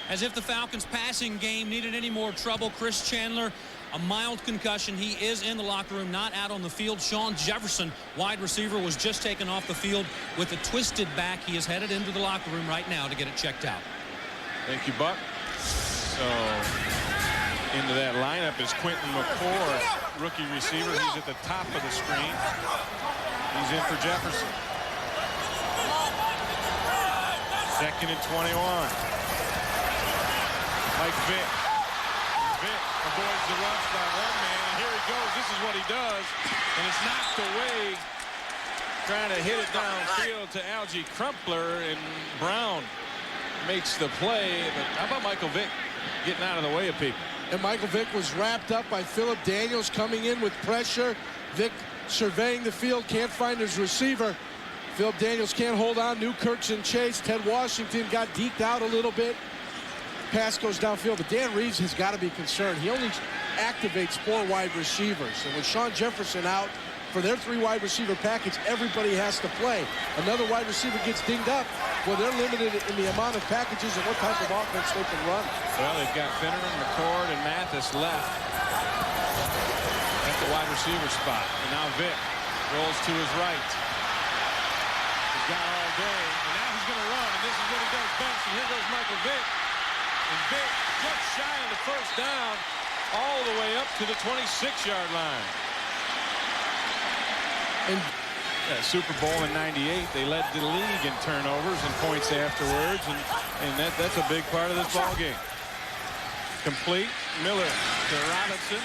[SPEAKER 5] As if the Falcons passing game needed any more trouble, Chris Chandler, a mild concussion. He is in the locker room, not out on the field. Sean Jefferson, wide receiver, was just taken off the field with a twisted back. He is headed into the locker room right now to get it checked out.
[SPEAKER 1] Thank you, Buck. So into that lineup is Quentin McCord, rookie receiver. He's at the top of the screen. He's in for Jefferson. 2nd and 21. Mike Vick. Vick avoids the rush by one man, and here he goes. This is what he does, and it's knocked away. Trying to hit it downfield to Algie Crumpler, and Brown makes the play. But how about Michael Vick getting out of the way of people?
[SPEAKER 2] And Michael Vick was wrapped up by Philip Daniels coming in with pressure. Vick surveying the field, can't find his receiver. Philip Daniels can't hold on. Newkirk's in chase. Ted Washington got deked out a little bit. Pass goes downfield, but Dan Reeves has got to be concerned. He only activates 4 wide receivers. And with Sean Jefferson out for their 3 wide receiver package, everybody has to play. Another wide receiver gets dinged up. Well, they're limited in the amount of packages and what type of offense they can run.
[SPEAKER 1] Well, they've got Finneran, McCord, and Mathis left at the wide receiver spot. And now Vick rolls to his right. He's got all day, and now he's going to run, and this is what he does best. And here goes Michael Vick. And Vick just shy of the first down all the way up to the 26-yard line.
[SPEAKER 2] And
[SPEAKER 1] Super Bowl in '98, they led the league in turnovers and points afterwards, and that's a big part of this ball game. Complete. Miller to Robinson,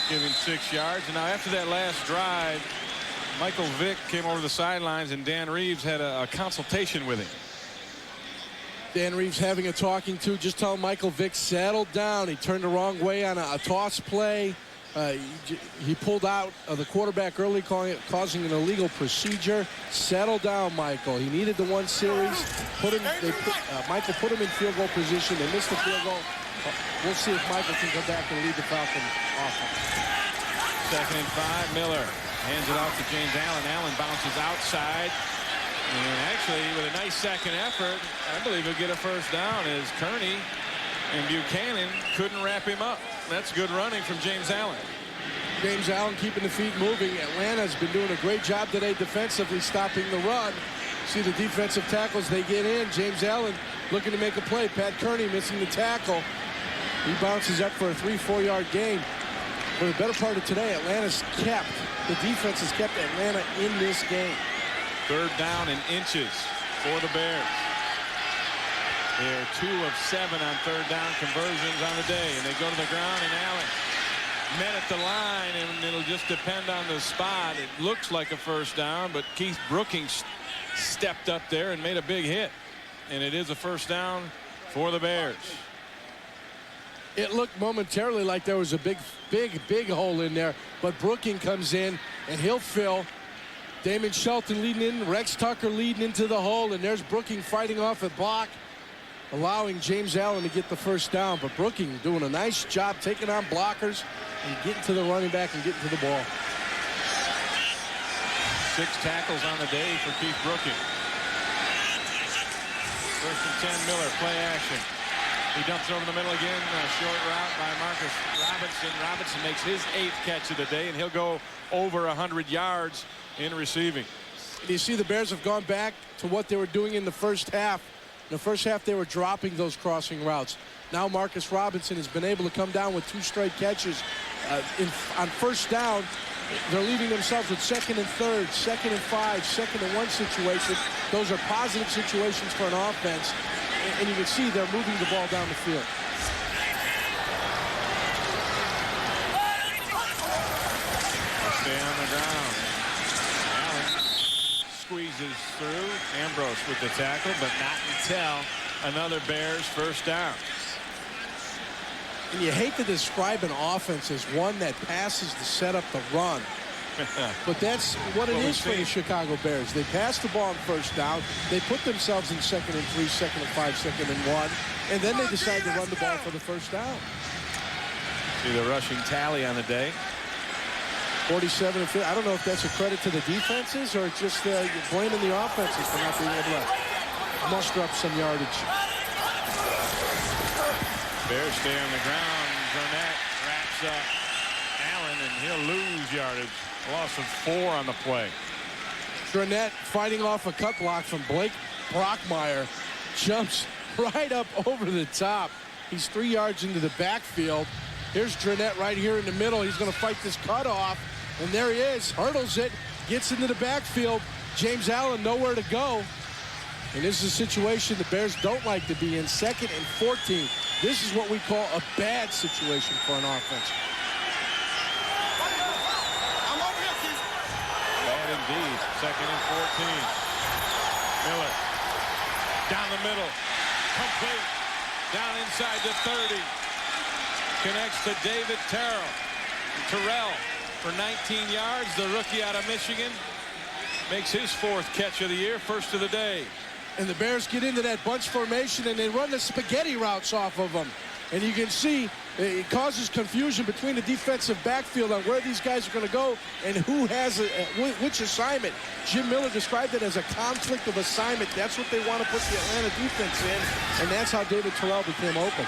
[SPEAKER 1] giving 6 yards. And now after that last drive, Michael Vick came over the sidelines, and Dan Reeves had a consultation with him.
[SPEAKER 2] Dan Reeves having a talking to, just tell Michael Vick settled down. He turned the wrong way on a toss play. He pulled out the quarterback early, causing an illegal procedure. Settle down, Michael. He needed the 1 series. Michael put him in field goal position. They missed the field goal. We'll see if Michael can come back and lead the Falcon offense.
[SPEAKER 1] 2nd and 5. Miller hands it off to James Allen. Allen bounces outside. And actually, with a nice second effort, I believe he'll get a first down as Kearney and Buchanan couldn't wrap him up. That's good running from James Allen.
[SPEAKER 2] James Allen keeping the feet moving. Atlanta's been doing a great job today defensively stopping the run. See the defensive tackles, they get in. James Allen looking to make a play. Pat Kearney missing the tackle. He bounces up for a 3-4 yard gain. For the better part of today, the defense has kept Atlanta in this game.
[SPEAKER 1] 3rd down and inches for the Bears. They're 2 of 7 on 3rd down conversions on the day, and they go to the ground, and Allen met at the line, and it'll just depend on the spot. It looks like a first down, but Keith Brookings stepped up there and made a big hit, and it is a first down for the Bears.
[SPEAKER 2] It looked momentarily like there was a big hole in there, but Brookings comes in, and he'll fill. Damon Shelton leading in, Rex Tucker leading into the hole, and there's Brookings fighting off a block, allowing James Allen to get the first down. But Brookings doing a nice job taking on blockers and getting to the running back and getting to the ball.
[SPEAKER 1] 6 tackles on the day for Keith Brookings. 1st and 10, Miller, play action. He dumps over the middle again, a short route by Marcus Robinson. Robinson makes his 8th catch of the day, and he'll go over 100 yards in receiving.
[SPEAKER 2] You see the Bears have gone back to what they were doing in the first half. In the first half, they were dropping those crossing routes. Now Marcus Robinson has been able to come down with 2 straight catches. On first down, they're leaving themselves with 2nd and 3rd, 2nd and 5, 2nd and 1 situation. Those are positive situations for an offense. And you can see they're moving the ball down the field.
[SPEAKER 1] Stay on the ground. Allen squeezes through. Ambrose with the tackle, but not until another Bears first down.
[SPEAKER 2] And you hate to describe an offense as one that passes to set up the run. But that's what it is for the Chicago Bears. They pass the ball on first down. They put themselves in 2nd and 3, 2nd and 5, 2nd and 1. And then they decide to run the ball for the first down.
[SPEAKER 1] See the rushing tally on the day.
[SPEAKER 2] 47 and 50. I don't know if that's a credit to the defenses or just you're blaming the offenses for not being able to muster up some yardage.
[SPEAKER 1] Bears stay on the ground. Burnett wraps up Allen, and he'll lose yardage. A loss of 4 on the play.
[SPEAKER 2] Burnett fighting off a cut block from Blake Brockmeyer. Jumps right up over the top. He's 3 yards into the backfield. Here's Drenette right here in the middle. He's going to fight this cutoff. And there he is. Hurdles it. Gets into the backfield. James Allen nowhere to go. And this is a situation the Bears don't like to be in. 2nd and 14. This is what we call a bad situation for an offense.
[SPEAKER 1] Bad indeed. 2nd and 14. Miller down the middle. Complete. Down inside the 30. Connects to David Terrell for 19 yards. The rookie out of Michigan makes his 4th catch of the year, first of the day.
[SPEAKER 2] And the Bears get into that bunch formation and they run the spaghetti routes off of them. And you can see it causes confusion between the defensive backfield on where these guys are going to go and who has which assignment. Jim Miller described it as a conflict of assignment. That's what they want to put the Atlanta defense in, and that's how David Terrell became open.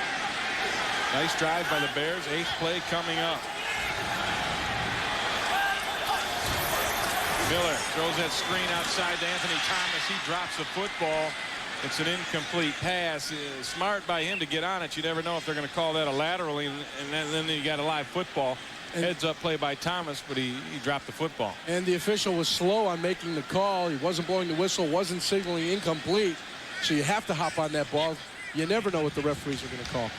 [SPEAKER 1] Nice drive by the Bears. 8th play coming up. Miller throws that screen outside to Anthony Thomas. He drops the football. It's an incomplete pass. Smart by him to get on it. You never know if they're going to call that a lateral, and then you got a live football. Heads up play by Thomas, but he dropped the football.
[SPEAKER 2] And the official was slow on making the call. He wasn't blowing the whistle, wasn't signaling incomplete. So you have to hop on that ball. You never know what the referees are going to call.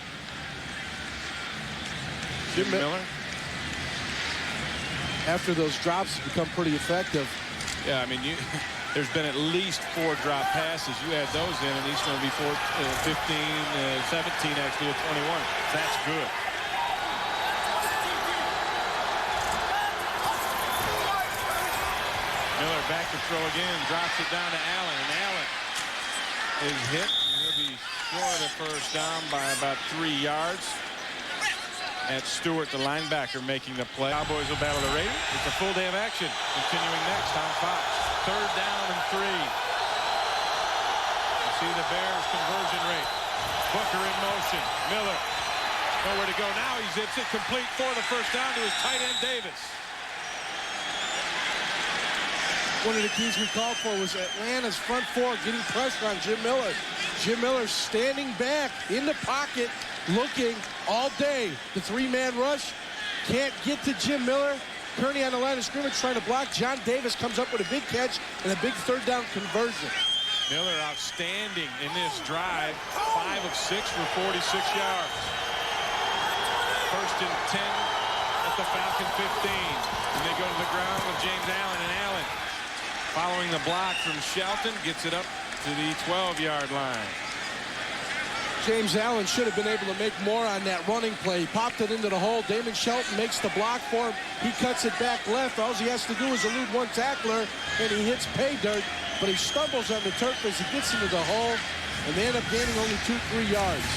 [SPEAKER 1] Jim Miller.
[SPEAKER 2] After those drops have become pretty effective.
[SPEAKER 1] Yeah, I mean, there's been at least 4 drop passes. You add those in, and he's going to be 15, 17 actually at 21. That's good. Miller back to throw again, drops it down to Allen, and Allen is hit. He'll be short of the first down by about 3 yards. That's Stewart, the linebacker, making the play. Cowboys will battle the Raiders. It's a full day of action. Continuing next on Fox. 3rd down and 3. You see the Bears conversion rate. Booker in motion. Miller nowhere to go. Now he's it's it complete for the first down to his tight end Davis.
[SPEAKER 2] One of the keys we called for was Atlanta's front 4 getting pressure on Jim Miller. Jim Miller standing back in the pocket, looking all day. The 3-man rush can't get to Jim Miller. Kearney on the line of scrimmage trying to block. John Davis comes up with a big catch and a big 3rd down conversion.
[SPEAKER 1] Miller outstanding in this drive. 5 of 6 for 46 yards. 1st and 10 at the Falcon 15. And they go to the ground with James Allen, and Allen following the block from Shelton gets it up to the 12-yard line.
[SPEAKER 2] James Allen should have been able to make more on that running play. He popped it into the hole. Damon Shelton makes the block for him. He cuts it back left. All he has to do is elude one tackler, and he hits pay dirt. But he stumbles on the turf as he gets into the hole, and they end up gaining only 2-3 yards.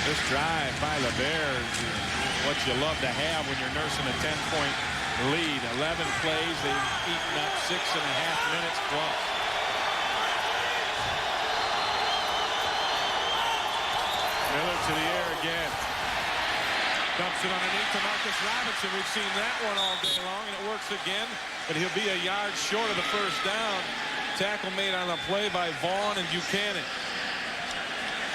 [SPEAKER 1] This drive by the Bears is what you love to have when you're nursing a 10-point lead. 11 plays. They've eaten up 6.5 minutes plus. Miller to the air again. Dumps it underneath to Marcus Robinson. We've seen that one all day long, and it works again. But he'll be a yard short of the first down. Tackle made on the play by Vaughn and Buchanan.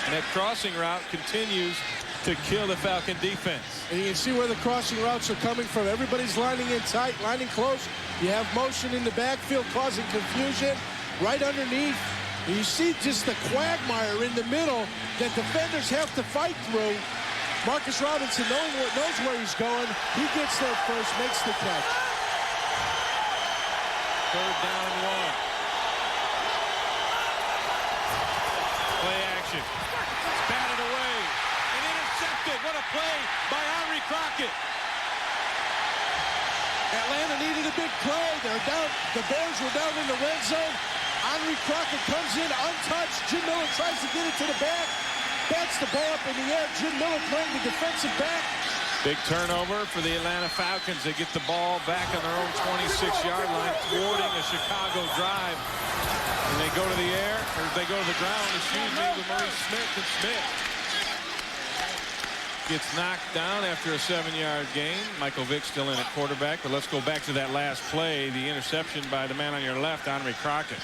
[SPEAKER 1] And that crossing route continues to kill the Falcon defense.
[SPEAKER 2] And you can see where the crossing routes are coming from. Everybody's lining in tight, lining close. You have motion in the backfield causing confusion right underneath. And you see just the quagmire in the middle that defenders have to fight through. Marcus Robinson knows where he's going. He gets there first, makes the catch.
[SPEAKER 1] 3rd down and 1. Play action. It's batted away and intercepted. What a play by Henry Crockett.
[SPEAKER 2] Atlanta needed a big play. They're down. The Bears were down in the red zone. Henry Crockett comes in untouched. Jim Miller tries to get it to the back. Bats the ball up in the air. Jim Miller playing the defensive back.
[SPEAKER 1] Big turnover for the Atlanta Falcons. They get the ball back on their own 26-yard line, thwarting a Chicago drive. And they go to the air, or they go to the ground, excuse me, with Maurice Smith. And Smith gets knocked down after a 7-yard gain. Michael Vick still in at quarterback. But let's go back to that last play, the interception by the man on your left, Andre Crockett.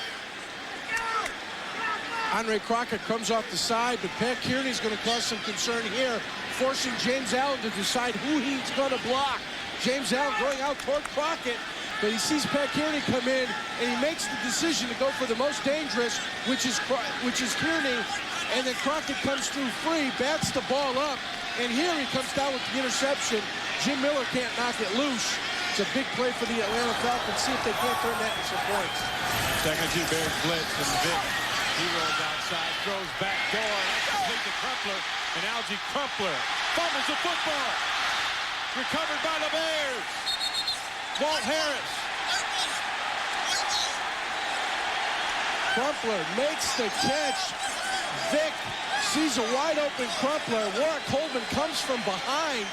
[SPEAKER 2] Andre Crockett comes off the side, but Pat Kearney's going to cause some concern here, forcing James Allen to decide who he's going to block. James Allen going out toward Crockett, but he sees Pat Kearney come in, and he makes the decision to go for the most dangerous, which is Kearney, and then Crockett comes through free, bats the ball up, and here he comes down with the interception. Jim Miller can't knock it loose. It's a big play for the Atlanta Falcons. See if they can't turn that into some points.
[SPEAKER 1] Second two Bears blitz, and Vick, he rolls outside, throws back door, complete to Crumpler, and Algie Crumpler fumbles the football. Recovered by the Bears. Walt Harris.
[SPEAKER 2] Crumpler makes the catch. Vick sees a wide open Crumpler. Warwick Coleman comes from behind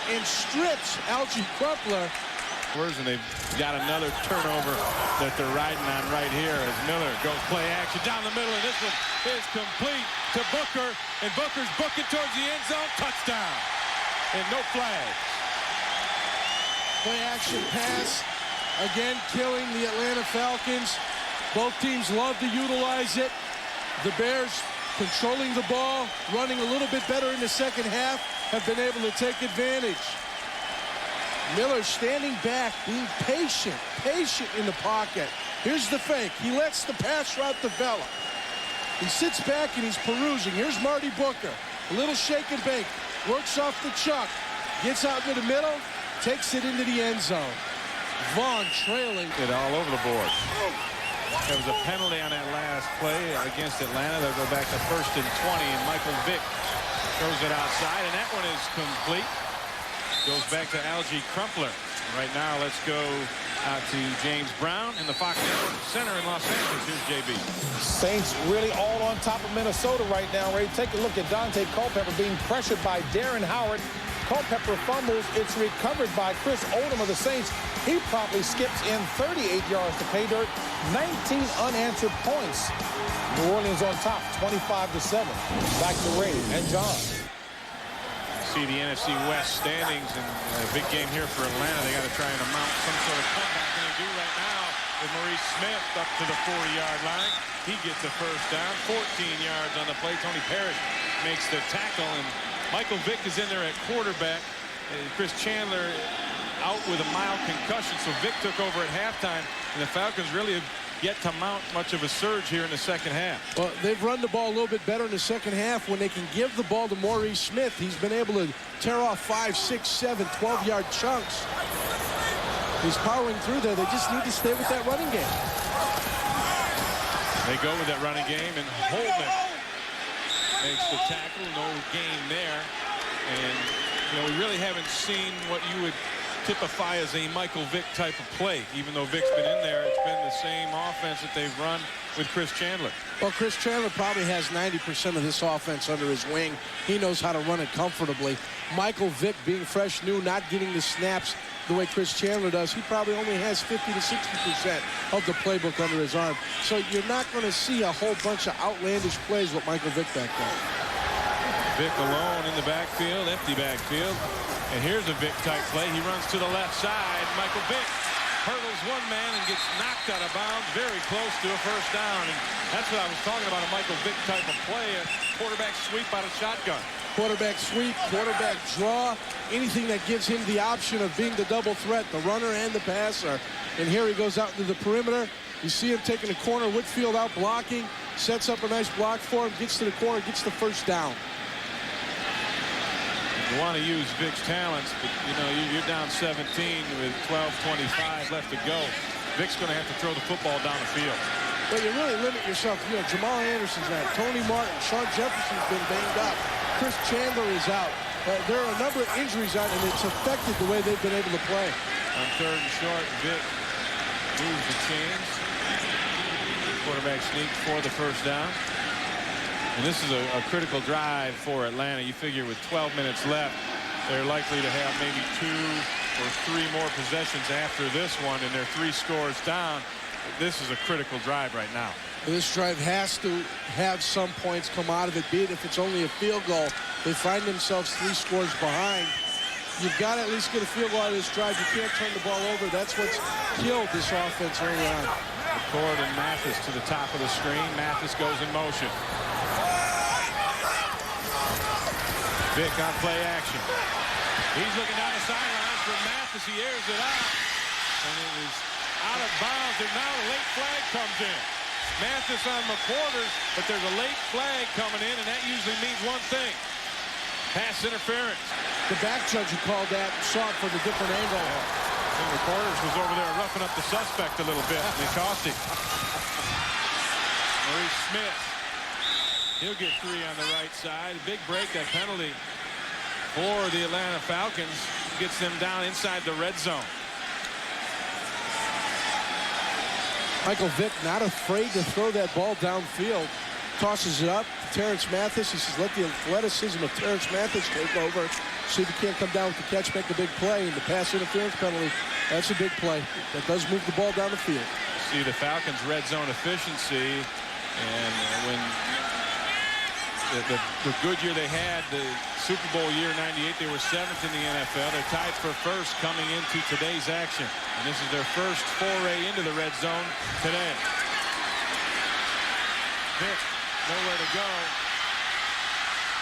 [SPEAKER 2] and strips Algie Crumpler.
[SPEAKER 1] And they've got another turnover that they're riding on right here as Miller goes play action down the middle, and this one is complete to Booker, and Booker's booking towards the end zone. Touchdown. And no flags.
[SPEAKER 2] Play action pass, again killing the Atlanta Falcons. Both teams love to utilize it. The Bears controlling the ball, running a little bit better in the second half, have been able to take advantage. Miller standing back, being patient in the pocket. Here's the fake. He lets the pass route develop. He sits back and he's perusing. Here's Marty Booker. A little shake and bake. Works off the chuck. Gets out to the middle. Takes it into the end zone. Vaughn trailing.
[SPEAKER 1] It all over the board. There was a penalty on that last play against Atlanta. They'll go back to 1st and 20, and Michael Vick throws it outside, and that one is complete. Goes back to Algie Crumpler. Right now, let's go out to James Brown in the Fox Network Center in Los Angeles. Here's JB.
[SPEAKER 3] Saints really all on top of Minnesota right now. Ray, take a look at Dante Culpepper being pressured by Darren Howard. Culpepper fumbles. It's recovered by Chris Odom of the Saints. He promptly skips in 38 yards to pay dirt. 19 unanswered points. New Orleans on top, 25-7. Back to Ray and John.
[SPEAKER 1] See the NFC West standings, and a big game here for Atlanta. They got to try and mount some sort of comeback, and they do right now with Maurice Smith up to the 40-yard line. He gets a first down, 14 yards on the play. Tony Parrish makes the tackle, and Michael Vick is in there at quarterback. Chris Chandler out with a mild concussion, so Vick took over at halftime, and the Falcons really have yet to mount much of a surge here in the second half.
[SPEAKER 2] Well, they've run the ball a little bit better in the second half when they can give the ball to Maurice Smith. He's been able to tear off 5, 6, 7, 12-yard chunks. He's powering through there. They just need to stay with that running game.
[SPEAKER 1] They go with that running game, and Holman makes the tackle. No gain there. And, you know, we really haven't seen what you would typify as a Michael Vick type of play. Even though Vick's been in there, it's been the same offense that they've run with Chris Chandler.
[SPEAKER 2] Well, Chris Chandler probably has 90% of this offense under his wing. He knows how to run it comfortably. Michael Vick, being fresh new, not getting the snaps the way Chris Chandler does, he probably only has 50 to 60% of the playbook under his arm. So you're not going to see a whole bunch of outlandish plays with Michael Vick back there.
[SPEAKER 1] Vick alone in the backfield, empty backfield. And here's a Vick-type play. He runs to the left side. Michael Vick hurdles one man and gets knocked out of bounds, very close to a first down. And that's what I was talking about, a Michael Vick type of play, a quarterback sweep out of shotgun.
[SPEAKER 2] Quarterback sweep, quarterback draw, anything that gives him the option of being the double threat, the runner and the passer. And here he goes out into the perimeter. You see him taking the corner, Whitfield out blocking, sets up a nice block for him, gets to the corner, gets the first down.
[SPEAKER 1] You want to use Vick's talents, but, you know, you're down 17 with 12:25 left to go. Vick's going to have to throw the football down the field.
[SPEAKER 2] Well, you really limit yourself. You know, Jamal Anderson's out. Tony Martin, Sean Jefferson's been banged up. Chris Chandler is out. There are a number of injuries out, and it's affected the way they've been able to play.
[SPEAKER 1] On 3rd and short, Vick moves the chains. Quarterback sneak for the first down. And this is a critical drive for Atlanta. You figure with 12 minutes left, They're likely to have maybe 2 or 3 more possessions after this one, and they're 3 scores down. This is a critical drive right now.
[SPEAKER 2] This drive has to have some points come out of it, be it if it's only a field goal. They find themselves 3 scores behind. You've got to at least get a field goal out of this drive. You can't turn the ball over. That's what's killed this offense early on.
[SPEAKER 1] McCord and Mathis to the top of the screen. Mathis goes in motion. Vick on play action. He's looking down the sidelines for Mathis. He airs it out. And it is out of bounds. And now a late flag comes in. Mathis on McQuarters, but there's a late flag coming in, and that usually means one thing. Pass interference.
[SPEAKER 2] The back judge who called that saw it from a different angle.
[SPEAKER 1] And McQuarters was over there roughing up the suspect a little bit, and they cost him. Maurice Smith. He'll get 3 on the right side. Big break, that penalty for the Atlanta Falcons. Gets them down inside the red zone.
[SPEAKER 2] Michael Vick not afraid to throw that ball downfield. Tosses it up to Terrence Mathis. He says, let the athleticism of Terrence Mathis take over. See if he can't come down with the catch, make a big play. And the pass interference penalty, that's a big play. That does move the ball down the field.
[SPEAKER 1] See the Falcons' red zone efficiency. And when the good year they had, the Super Bowl year 98, they were 7th in the NFL. They're tied for 1st coming into today's action. And this is their first foray into the red zone today. Vick, nowhere to go.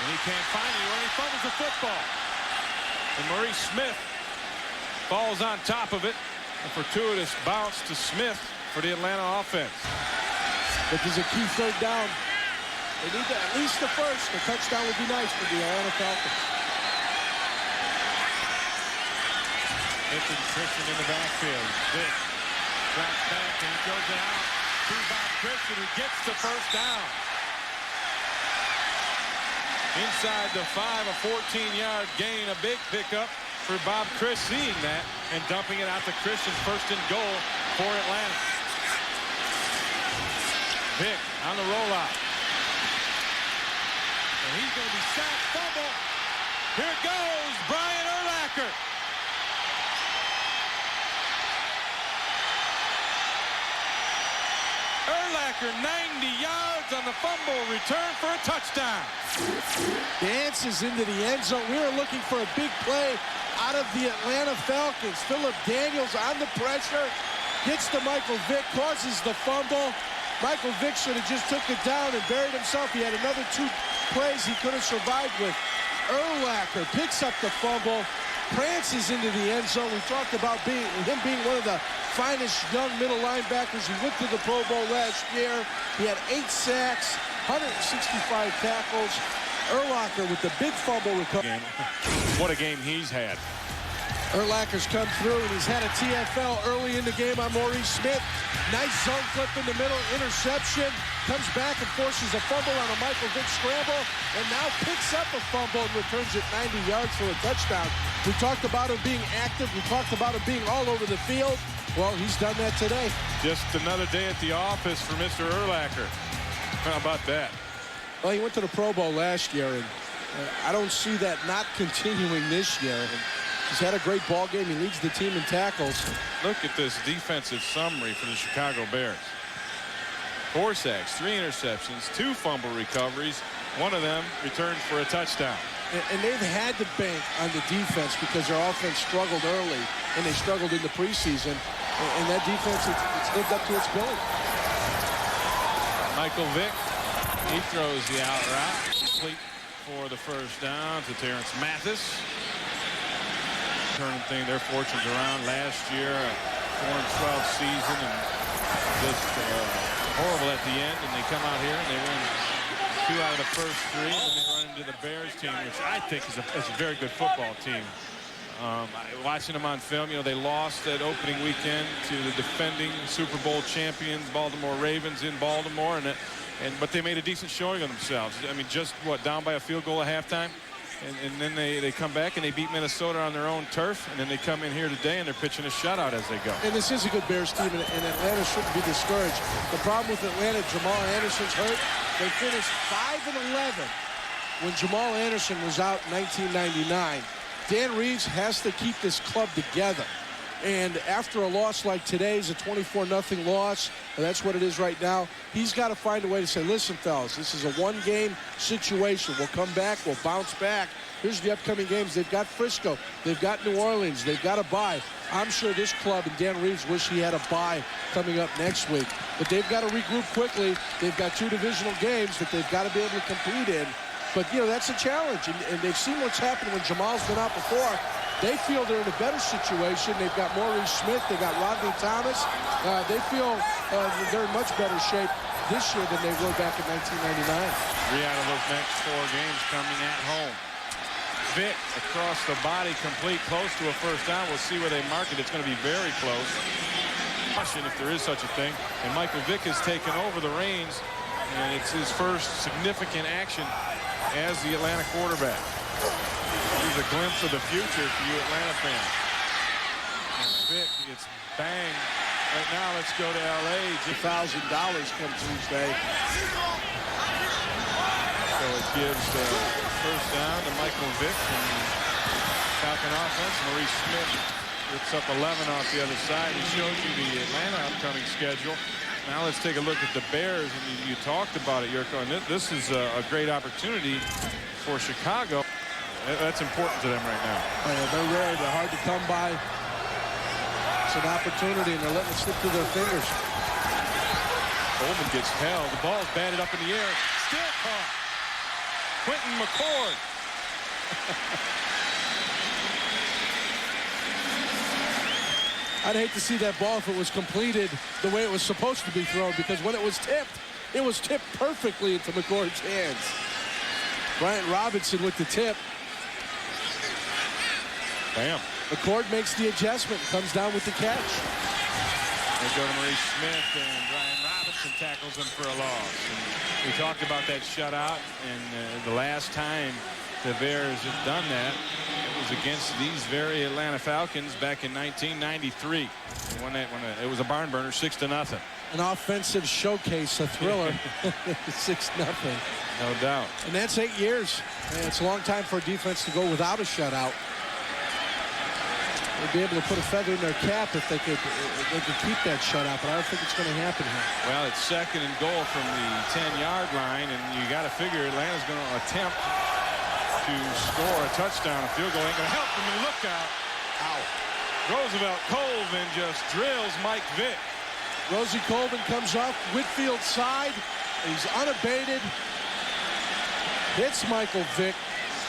[SPEAKER 1] And he can't find anyone. He fumbles the football. And Maurice Smith falls on top of it. A fortuitous bounce to Smith for the Atlanta offense.
[SPEAKER 2] But there's a key 3rd down. They need at least the first. A touchdown would be nice for the Atlanta Falcons.
[SPEAKER 1] Vick and Christian in the backfield. Vick drops back and he goes it out to Bob Christian, who gets the 1st down. Inside the 5, a 14-yard gain, a big pickup for Bob Christian, seeing that and dumping it out to Christian. 1st and goal for Atlanta. Vick on the rollout. And he's going to be sacked, fumble. Here it goes, Brian Urlacher. Urlacher, 90 yards on the fumble return for a touchdown.
[SPEAKER 2] Dances into the end zone. We were looking for a big play out of the Atlanta Falcons. Phillip Daniels on the pressure. Gets to Michael Vick, causes the fumble. Michael Vick should have just took it down and buried himself. He had another 2 plays he could have survived with. Urlacher picks up the fumble, prances into the end zone. We talked about him being one of the finest young middle linebackers. He went to the Pro Bowl last year. He had 8 sacks, 165 tackles. Urlacher with the big fumble recovery.
[SPEAKER 1] What a game he's had.
[SPEAKER 2] Urlacher's come through, and he's had a TFL early in the game on Maurice Smith. Nice zone flip in the middle, interception. Comes back and forces a fumble on a Michael Vick scramble, and now picks up a fumble and returns it 90 yards for a touchdown. We talked about him being active. We talked about him being all over the field. Well, he's done that today.
[SPEAKER 1] Just another day at the office for Mr. Urlacher. How about that?
[SPEAKER 2] Well, he went to the Pro Bowl last year, and I don't see that not continuing this year. And he's had a great ball game. He leads the team in tackles.
[SPEAKER 1] Look at this defensive summary for the Chicago Bears. 4 sacks, 3 interceptions, 2 fumble recoveries. One of them returned for a touchdown.
[SPEAKER 2] And they've had to bank on the defense because their offense struggled early, and they struggled in the preseason. And that defense, it's lived up to its billing.
[SPEAKER 1] Michael Vick, he throws the out route. Complete for the 1st down to Terrence Mathis. Turning their fortunes around last year, a 4-12 season, and just horrible at the end. And they come out here and they win 2 out of the first 3, and then they run into the Bears team, which I think is a very good football team. Watching them on film, you know, they lost that opening weekend to the defending Super Bowl champions, Baltimore Ravens in Baltimore, but they made a decent showing of themselves. I mean, just down by a field goal at halftime. And then they come back and they beat Minnesota on their own turf, and then they come in here today and they're pitching a shutout as they go.
[SPEAKER 2] And this is a good Bears team, and Atlanta shouldn't be discouraged. The problem with Atlanta, Jamal Anderson's hurt. They finished 5-11 when Jamal Anderson was out in 1999. Dan Reeves has to keep this club together. And after a loss like today's, a 24-0 loss, and that's what it is right now, he's got to find a way to say, listen, fellas, this is a one-game situation. We'll come back. We'll bounce back. Here's the upcoming games. They've got Frisco. They've got New Orleans. They've got a bye. I'm sure this club and Dan Reeves wish he had a bye coming up next week. But they've got to regroup quickly. They've got 2 divisional games that they've got to be able to compete in. But, you know, that's a challenge. And they've seen what's happened when Jamal's been out before. They feel they're in a better situation. They've got Maurice Smith. They got Rodney Thomas. They feel they're in much better shape this year than they were back in 1999.
[SPEAKER 1] 3 out of those next 4 games coming at home. Vick across the body, complete, close to a first down. We'll see where they mark it. It's going to be very close. Caution if there is such a thing. And Michael Vick has taken over the reins, and it's his first significant action as the Atlanta quarterback. Here's a glimpse of the future for you Atlanta fans. And Vick gets banged. Right now, let's go to L.A.
[SPEAKER 2] $1,000 come Tuesday.
[SPEAKER 1] So it gives first down to Michael Vick and Falcon offense. Maurice Smith gets up 11 off the other side. He shows you the Atlanta upcoming schedule. Now let's take a look at the Bears. And you talked about it, Yurko. And this is a great opportunity for Chicago. That's important to them right now.
[SPEAKER 2] Oh, yeah, they're rare. They're hard to come by. It's an opportunity, and they're letting it slip through their fingers.
[SPEAKER 1] Coleman gets held. The ball's batted up in the air. Still caught. Quentin McCord.
[SPEAKER 2] I'd hate to see that ball if it was completed the way it was supposed to be thrown, because when it was tipped perfectly into McCord's hands. Bryant Robinson with the tip.
[SPEAKER 1] Bam.
[SPEAKER 2] McCord makes the adjustment, comes down with the catch.
[SPEAKER 1] They go to Maurice Smith, and Brian Robinson tackles him for a loss. And we talked about that shutout, and the last time the Bears have done that, it was against these very Atlanta Falcons back in 1993. When it was a barn burner, 6-0.
[SPEAKER 2] An offensive showcase, a thriller. 6-0.
[SPEAKER 1] No doubt.
[SPEAKER 2] And that's 8 years. And it's a long time for a defense to go without a shutout. They'd be able to put a feather in their cap if they could keep that shutout, but I don't think it's going to happen here.
[SPEAKER 1] Well, it's 2nd and goal from the 10-yard line, and you got to figure Atlanta's going to attempt to score a touchdown. A field goal ain't going to help them, and look out. Ow. Roosevelt Colvin just drills Mike Vick.
[SPEAKER 2] Rosie Colvin comes off Whitfield's side. He's unabated. Hits Michael Vick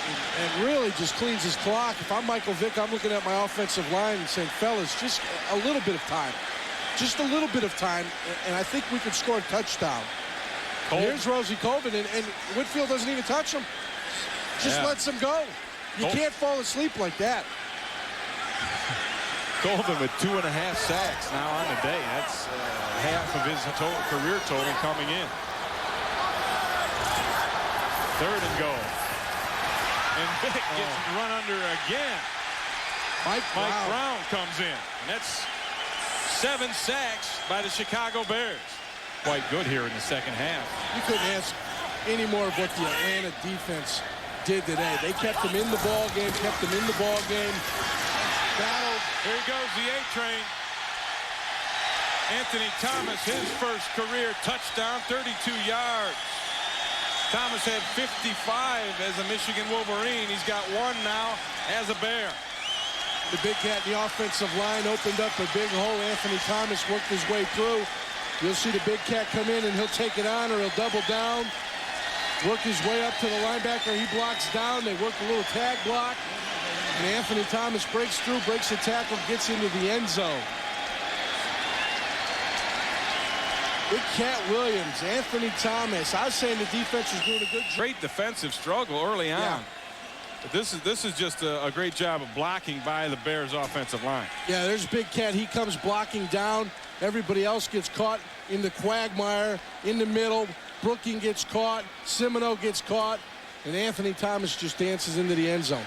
[SPEAKER 2] and really just cleans his clock. If I'm Michael Vick, I'm looking at my offensive line and saying, fellas, just a little bit of time. Just a little bit of time, and I think we could score a touchdown. Here's Rosie Colvin, and Whitfield doesn't even touch him. Just lets him go. You can't fall asleep like that.
[SPEAKER 1] Colvin with 2.5 sacks now on the day. That's half of his career total coming in. 3rd and goal. And Vick gets run under again. Mike Brown comes in. And that's 7 sacks by the Chicago Bears. Quite good here in the second half.
[SPEAKER 2] You couldn't ask any more of what the Atlanta defense did today. They kept them in the ball game, battled.
[SPEAKER 1] Here goes the A-train. Anthony Thomas, his first career touchdown, 32 yards. Thomas had 55 as a Michigan Wolverine. He's got 1 now as a Bear.
[SPEAKER 2] The big cat in the offensive line opened up a big hole. Anthony Thomas worked his way through. You'll see the big cat come in, and he'll take it on, or he'll double down. Work his way up to the linebacker. He blocks down. They work a little tag block. And Anthony Thomas breaks through, breaks the tackle, gets into the end zone. Big Cat Williams, Anthony Thomas. I was saying the defense is doing a good job.
[SPEAKER 1] Great defensive struggle early on.
[SPEAKER 2] Yeah.
[SPEAKER 1] But this is just a great job of blocking by the Bears offensive line.
[SPEAKER 2] Yeah, there's Big Cat. He comes blocking down. Everybody else gets caught in the quagmire in the middle. Brooking gets caught. Semino gets caught. And Anthony Thomas just dances into the end zone.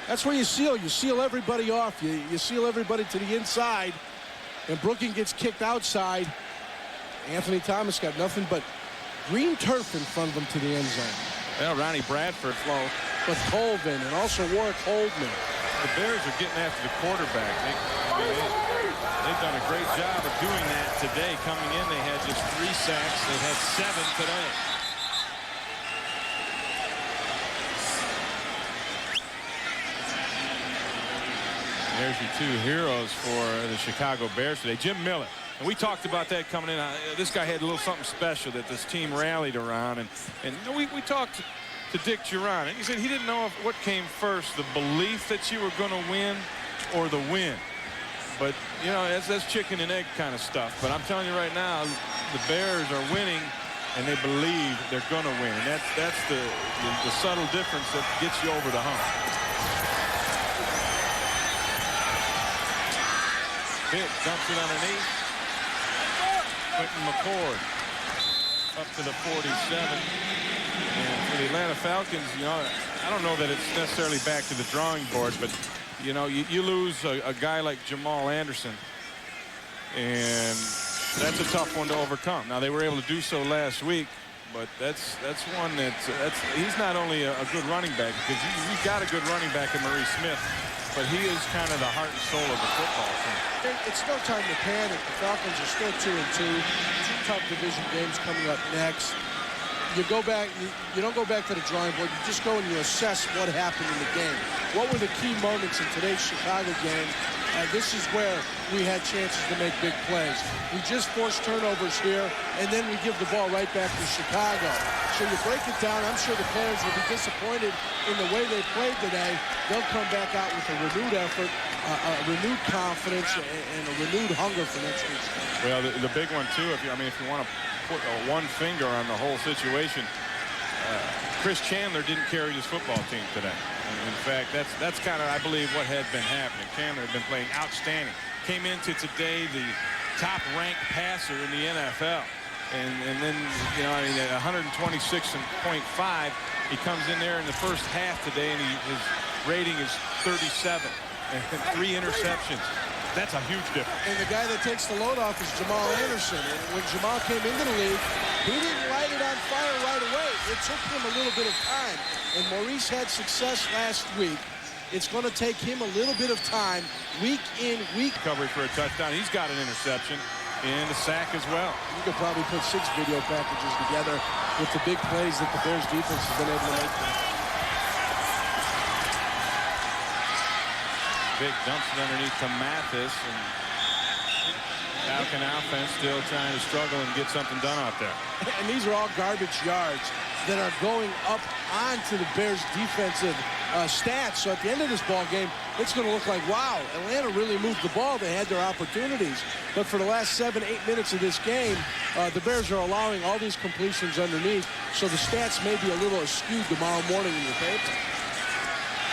[SPEAKER 2] That's where you seal. You seal everybody off. You seal everybody to the inside. And Brooking gets kicked outside. Anthony Thomas got nothing but green turf in front of him to the end zone.
[SPEAKER 1] Well, Ronnie Bradford
[SPEAKER 2] but Colvin and also Warwick Holdman.
[SPEAKER 1] The Bears are getting after the quarterback. They've done a great job of doing that today. Coming in, they had just 3 sacks. They had 7 today. There's your 2 heroes for the Chicago Bears today. Jim Miller. And we talked about that coming in. This guy had a little something special that this team rallied around. And we talked to Dick Duran, and he said he didn't know what came first, the belief that you were going to win or the win. But, you know, that's chicken and egg kind of stuff. But I'm telling you right now, the Bears are winning, and they believe they're going to win. And that's the subtle difference that gets you over the hump. Pitt dumps it underneath. Quentin McCord up to the 47. And for the Atlanta Falcons, you know, I don't know that it's necessarily back to the drawing board, but, you know, you lose a guy like Jamal Anderson, and that's a tough one to overcome. Now, they were able to do so last week, but that's one he's not only a good running back, because you've got a good running back in Maurice Smith, but he is kind of the heart and soul of the football team.
[SPEAKER 2] It's no time to panic. The Falcons are still 2-2. 2 tough division games coming up next. You go back, you don't go back to the drawing board. You just go and you assess what happened in the game. What were the key moments in today's Chicago game? This is where we had chances to make big plays. We just forced turnovers here, and then we give the ball right back to Chicago. So you break it down. I'm sure the players will be disappointed in the way they played today. They'll come back out with a renewed effort, a renewed confidence, and a renewed hunger for next week's game.
[SPEAKER 1] Well, the big one, too, if you want to put one finger on the whole situation, Chris Chandler didn't carry his football team today. In fact, that's kind of, I believe, what had been happening. Chandler had been playing outstanding. Came into today the top-ranked passer in the NFL. And then, you know, I mean, at 126.5, he comes in there in the first half today, and his rating is 37 and 3 interceptions. That's a huge difference.
[SPEAKER 2] And the guy that takes the load off is Jamal Anderson. And when Jamal came into the league, he didn't light it on fire right away. It took him a little bit of time. And Maurice had success last week. It's going to take him a little bit of time, week in, week.
[SPEAKER 1] Recovery for a touchdown. He's got an interception and a sack as well.
[SPEAKER 2] You could probably put 6 video packages together with the big plays that the Bears defense has been able to make.
[SPEAKER 1] Big dumps it underneath to Mathis, and Falcon offense still trying to struggle and get something done out there.
[SPEAKER 2] And these are all garbage yards that are going up onto the Bears defensive stats. So at the end of this ball game, it's going to look like, wow, Atlanta really moved the ball. They had their opportunities. But for the last 7-8 minutes of this game, the Bears are allowing all these completions underneath. So the stats may be a little skewed tomorrow morning in your paper.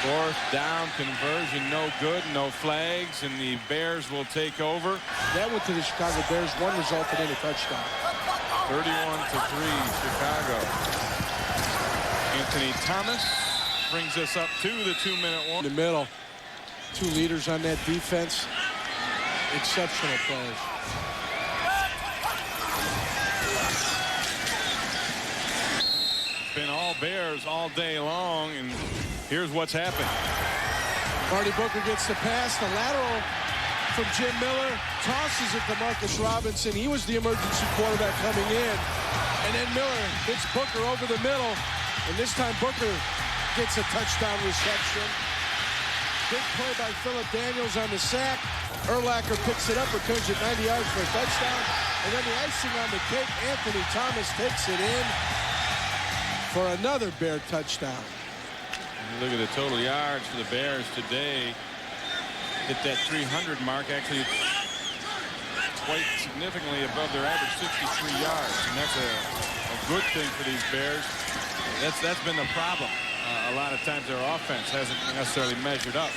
[SPEAKER 1] 4th down conversion, no good, no flags, and the Bears will take over.
[SPEAKER 2] That went to the Chicago Bears. One resulted in a touchdown.
[SPEAKER 1] 31-3, Chicago. Anthony Thomas brings us up to the 2-minute warning.
[SPEAKER 2] In the middle, 2 leaders on that defense. Exceptional players.
[SPEAKER 1] It's been all Bears all day long, and here's what's happened.
[SPEAKER 2] Marty Booker gets the pass, the lateral from Jim Miller, tosses it to Marcus Robinson. He was the emergency quarterback coming in. And then Miller hits Booker over the middle. And this time Booker gets a touchdown reception. Big play by Phillip Daniels on the sack. Urlacher picks it up, returns it 90 yards for a touchdown. And then the icing on the cake, Anthony Thomas takes it in for another Bear touchdown.
[SPEAKER 1] Look at the total yards for the Bears today. Hit that 300 mark, actually quite significantly above their average 63 yards. And that's a good thing for these Bears. That's been the problem. A lot of times their offense hasn't necessarily measured up.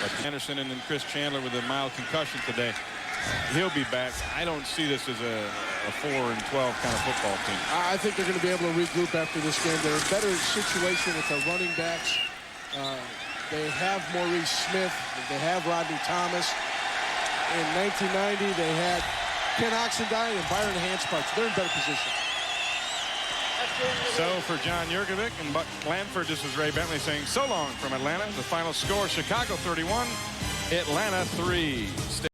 [SPEAKER 1] But Anderson and then Chris Chandler with a mild concussion today. He'll be back. I don't see this as a 4-12 kind of football team.
[SPEAKER 2] I think they're going to be able to regroup after this game. They're in a better situation with their running backs. They have Maurice Smith. They have Rodney Thomas. In 1990, they had Ken Oxendine and Byron Hansparks. They're in better position.
[SPEAKER 1] So for John Jurkovic and Buck Lanford, this is Ray Bentley saying so long from Atlanta. The final score, Chicago 31, Atlanta 3. Stay